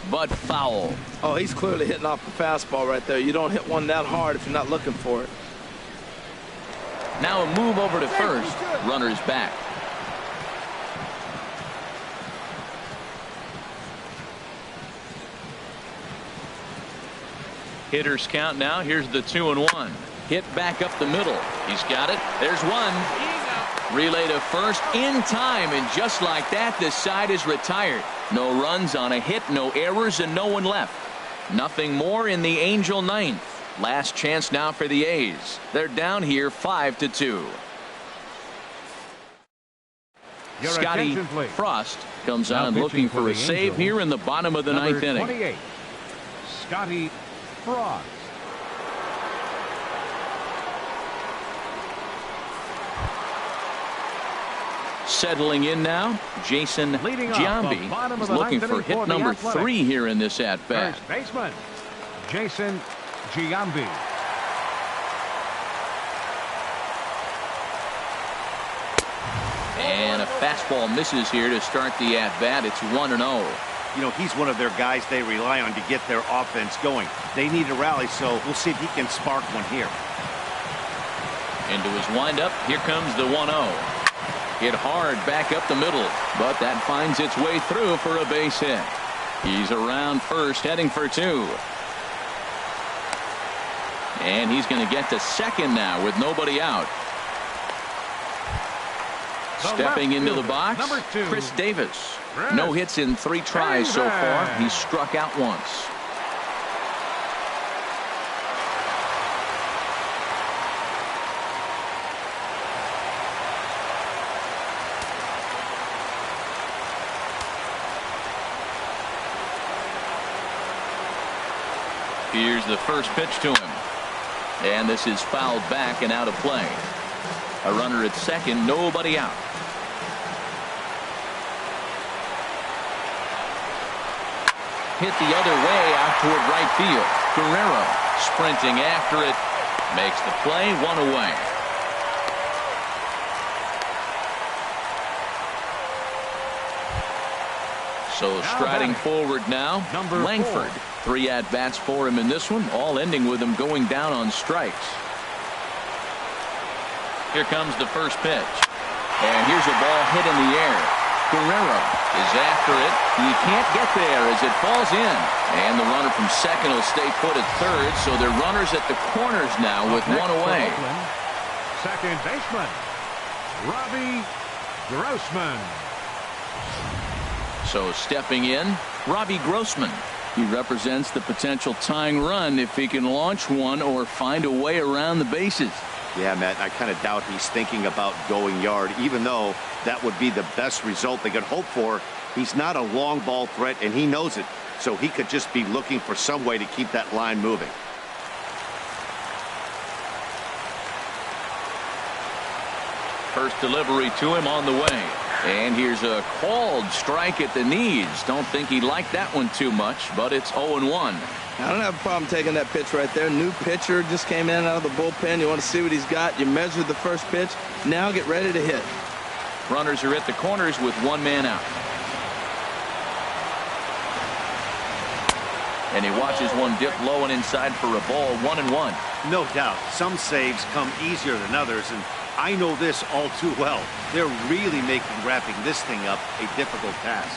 but foul. Oh, he's clearly hitting off the fastball right there. You don't hit one that hard if you're not looking for it. Now a move over to first. Runner's back. Hitters count now. Here's the 2-1. Hit back up the middle. He's got it. There's one. Relay to first in time, and just like that, this side is retired. No runs on a hit, no errors, and no one left. Nothing more in the Angel ninth. Last chance now for the A's. They're down here 5-2. Scotty Frost comes on looking for a save here in the bottom of the ninth inning. 28, Scotty Frost. Settling in now, Jason Giambi is looking for hit number 3 here in this at-bat. First baseman, Jason Giambi. And a fastball misses here to start the at-bat. It's 1-0. You know, he's one of their guys they rely on to get their offense going. They need a rally, so we'll see if he can spark one here. Into his windup. Here comes the 1-0. Hit hard back up the middle, but that finds its way through for a base hit. He's around first, heading for 2. And he's going to get to second now with nobody out. Stepping into the box, Chris Davis. No hits in 3 tries so far. He's struck out once. Here's the first pitch to him. And this is fouled back and out of play. A runner at second, nobody out. Hit the other way out toward right field. Guerrero sprinting after it. Makes the play, 1 away. So striding forward now, Langford. 3 at-bats for him in this one, all ending with him going down on strikes. Here comes the first pitch. And here's a ball hit in the air. Guerrero is after it. He can't get there as it falls in. And the runner from second will stay put at third, so they're runners at the corners now with 1 away. Second baseman, Robbie Grossman. So stepping in, Robbie Grossman. He represents the potential tying run if he can launch one or find a way around the bases. Yeah, Matt, I kind of doubt he's thinking about going yard, even though that would be the best result they could hope for. He's not a long ball threat, and he knows it, so he could just be looking for some way to keep that line moving. First delivery to him on the way. And here's a called strike at the knees. Don't think he liked that one too much, but it's 0-1. I don't have a problem taking that pitch right there. New pitcher just came in out of the bullpen. You want to see what he's got. You measured the first pitch. Now get ready to hit. Runners are at the corners with 1 man out. And he watches one dip low and inside for a ball. 1-1. No doubt. Some saves come easier than others, and I know this all too well. They're really making wrapping this thing up a difficult task.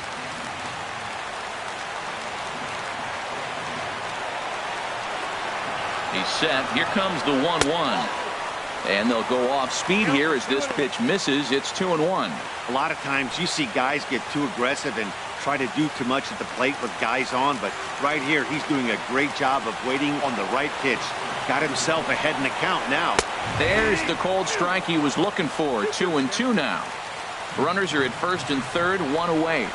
He's set. Here comes the 1-1. And they'll go off speed here as this pitch misses. It's 2-1. A lot of times you see guys get too aggressive and try to do too much at the plate with guys on, but right here he's doing a great job of waiting on the right pitch. Got himself ahead in the count now. There's the cold strike he was looking for. 2-2 now. Runners are at first and third, 1 away.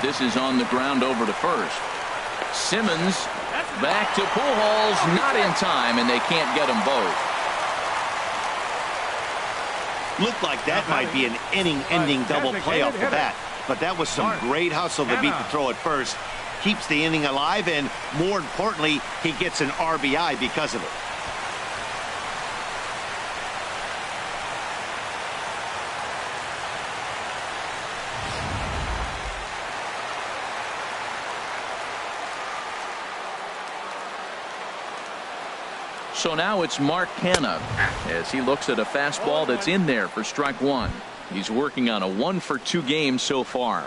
This is on the ground over to first. Simmons back to Pujols, not in time, and they can't get them both. Looked like that might be an inning-ending double play off the bat, but that was some great hustle to beat the throw at first. Keeps the inning alive, and more importantly, he gets an RBI because of it. So now it's Mark Canha as he looks at a fastball that's in there for strike 1. He's working on a 1-for-2 game so far.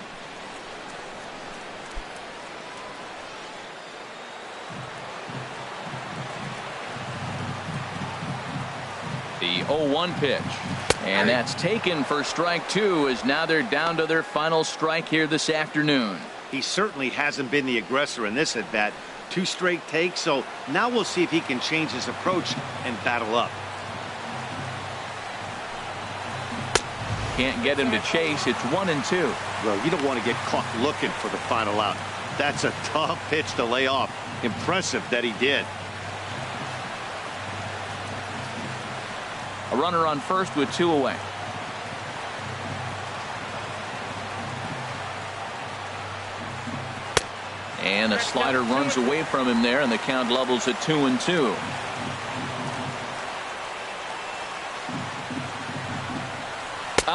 The 0-1 pitch. And that's taken for strike 2 as now they're down to their final strike here this afternoon. He certainly hasn't been the aggressor in this at bat. 2 straight takes, so now we'll see if he can change his approach and battle up. Can't get him to chase. It's 1-2. Well, you don't want to get caught looking for the final out. That's a tough pitch to lay off. Impressive that he did. A runner on first with 2 away. And a slider runs away from him there, and the count levels at 2-2.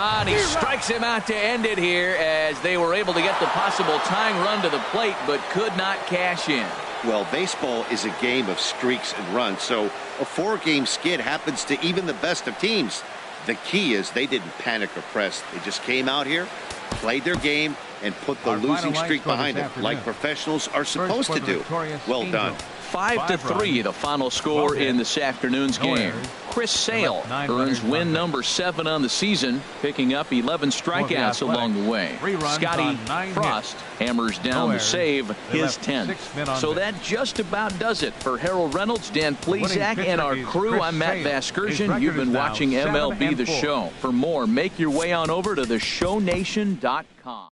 And he strikes him out to end it here as they were able to get the possible tying run to the plate but could not cash in. Well, baseball is a game of streaks and runs, so a 4-game skid happens to even the best of teams. The key is they didn't panic or press. They just came out here, played their game, and put the losing streak behind them like professionals are supposed to do. Well done. 5-3 the final score in this afternoon's game. Chris Sale earns win number 7 on the season, picking up 11 strikeouts along the way. Scotty Frost hammers down the save, his 10th. So that just about does it for Harold Reynolds, Dan Plesac, and our crew. I'm Matt Vasgersian. You've been watching MLB The Show. For more, make your way on over to theshownation.com.